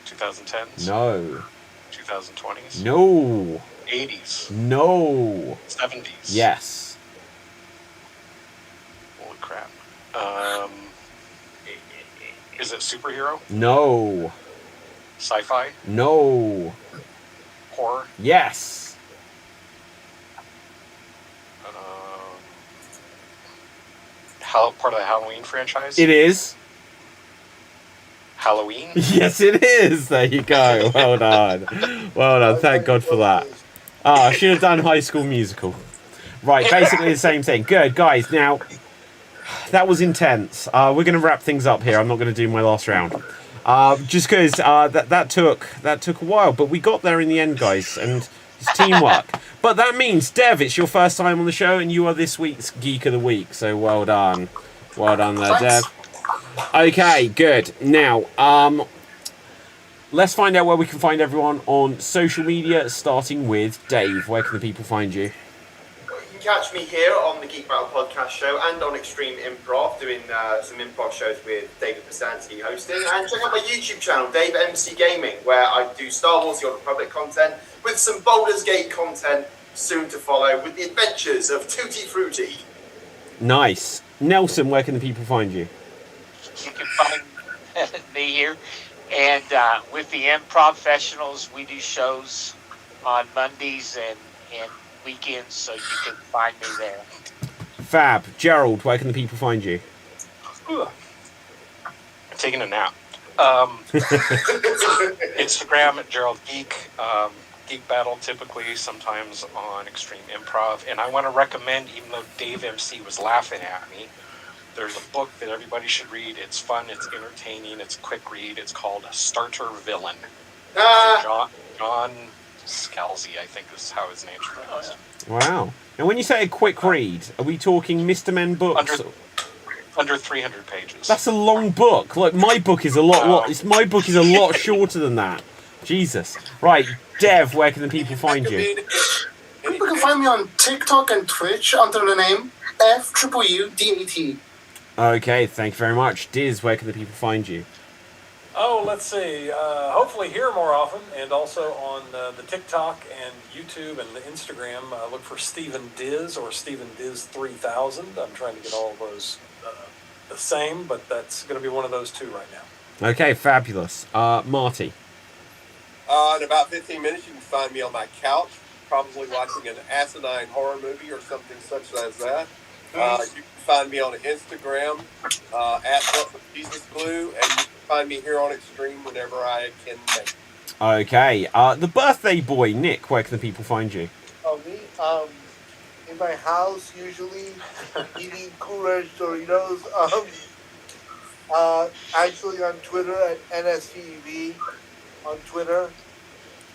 [SPEAKER 4] 2010s?
[SPEAKER 1] No.
[SPEAKER 4] 2020s?
[SPEAKER 1] No.
[SPEAKER 4] 80s?
[SPEAKER 1] No.
[SPEAKER 4] 70s?
[SPEAKER 1] Yes.
[SPEAKER 4] Holy crap. Is it superhero?
[SPEAKER 1] No.
[SPEAKER 4] Sci-fi?
[SPEAKER 1] No.
[SPEAKER 4] Horror?
[SPEAKER 1] Yes.
[SPEAKER 4] Part of the Halloween franchise?
[SPEAKER 1] It is.
[SPEAKER 4] Halloween?
[SPEAKER 1] Yes, it is. There you go. Well done. Well done. Thank God for that. I should have done High School Musical. Right, basically the same thing. Good, guys. Now, that was intense. We're going to wrap things up here. I'm not going to do my last round. Just because that took a while, but we got there in the end, guys, and it's teamwork. But that means, Dev, it's your first time on the show, and you are this week's Geek of the Week. So well done. Well done there, Dev. Okay, good. Now, let's find out where we can find everyone on social media, starting with Dave. Where can the people find you?
[SPEAKER 2] You can catch me here on the Geek Battle podcast show and on Xstreamed Improv, doing some improv shows with David Basanti hosting. And check out my YouTube channel, Dave MC Gaming, where I do Star Wars: The Old Republic content with some Baldur's Gate content soon to follow with the adventures of Tutti Frutti.
[SPEAKER 1] Nice. Nelson, where can the people find you?
[SPEAKER 3] You can find me here. And with the Improv Professionals, we do shows on Mondays and weekends, so you can find me there.
[SPEAKER 1] Fab. Gerald, where can the people find you?
[SPEAKER 4] I'm taking a nap. Instagram at Gerald Geek. Geek Battle typically, sometimes on Extreme Improv. And I want to recommend, even though Dave MC was laughing at me, there's a book that everybody should read. It's fun, it's entertaining, it's a quick read. It's called Starter Villain. John Scalzi, I think is how his name's pronounced.
[SPEAKER 1] Wow. And when you say a quick read, are we talking Mr. Men books?
[SPEAKER 4] Under 300 pages.
[SPEAKER 1] That's a long book. Look, my book is a lot shorter than that. Jesus. Right, Dev, where can the people find you?
[SPEAKER 5] People can find me on TikTok and Twitch under the name FUUDET.
[SPEAKER 1] Okay, thank you very much. Diz, where can the people find you?
[SPEAKER 6] Oh, let's see. Hopefully here more often, and also on the TikTok and YouTube and the Instagram. Look for Stephen Diz or Stephen Diz 3000. I'm trying to get all of those the same, but that's going to be one of those two right now.
[SPEAKER 1] Okay, fabulous. Marty.
[SPEAKER 8] In about 15 minutes, you can find me on my couch, probably watching an asinine horror movie or something such as that. You can find me on Instagram at @JesusGlue, and you can find me here on Xstream whenever I can make it.
[SPEAKER 1] Okay, the birthday boy, Nick, where can the people find you?
[SPEAKER 10] Oh, me? In my house, usually eating Cool Ranch Doritos. Actually on Twitter at NSTV on Twitter.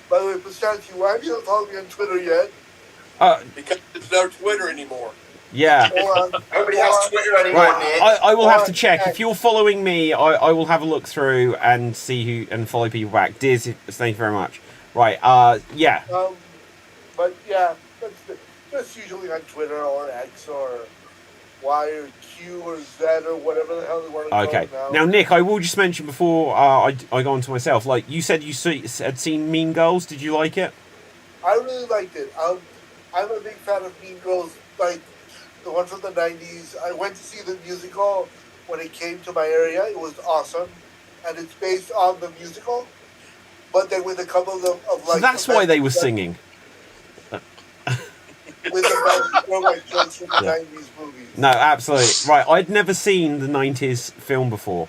[SPEAKER 10] By the way, Basanti, why have you not followed me on Twitter yet?
[SPEAKER 8] Because there's no Twitter anymore.
[SPEAKER 1] Yeah.
[SPEAKER 2] Nobody has Twitter anymore,
[SPEAKER 1] Right,
[SPEAKER 2] Nick.
[SPEAKER 1] I will have to check. If you're following me, I will have a look through and see who and follow people back. Diz, thank you very much. Right, yeah.
[SPEAKER 10] But yeah, that's usually on Twitter or X or Y or Q or Z or whatever the hell they want to call
[SPEAKER 1] Okay.
[SPEAKER 10] it now.
[SPEAKER 1] Now, Nick, I will just mention before I go on to myself, like, you said you had seen Mean Girls. Did you like it?
[SPEAKER 10] I really liked it. I'm a big fan of Mean Girls, like the one from the 90s. I went to see the musical when it came to my area. It was awesome. And it's based on the musical, but then with a couple of like...
[SPEAKER 1] So that's why they were singing.
[SPEAKER 10] With the throwback jokes from the 90s movies.
[SPEAKER 1] No, absolutely. Right, I'd never seen the 90s film before.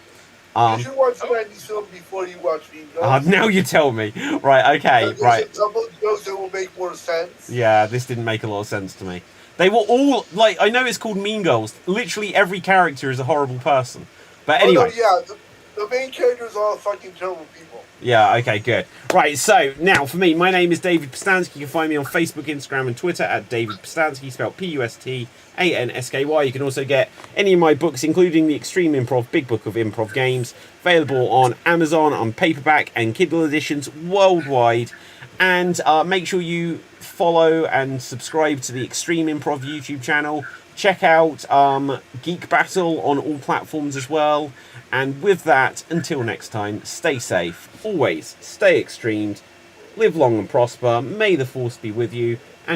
[SPEAKER 10] You should watch the 90s film before you watch Mean Girls.
[SPEAKER 1] Now you tell me. Right, okay,
[SPEAKER 10] There's
[SPEAKER 1] right.
[SPEAKER 10] a couple of jokes that will make more sense.
[SPEAKER 1] Yeah, this didn't make a lot of sense to me. They were all, like, I know it's called Mean Girls. Literally every character is a horrible person. But anyway.
[SPEAKER 10] Oh, no, yeah, The main characters are all fucking terrible people.
[SPEAKER 1] Yeah, okay, good. Right, so now for me, my name is David Pustansky. You can find me on Facebook, Instagram, and Twitter at David Pustansky, spelled Pustansky. You can also get any of my books, including the Extreme Improv Big Book of Improv Games, available on Amazon on paperback and Kindle editions worldwide. And make sure you follow and subscribe to the Extreme Improv YouTube channel. Check out Geek Battle on all platforms as well. And with that, until next time, stay safe, always stay extremed, live long and prosper, may the force be with you,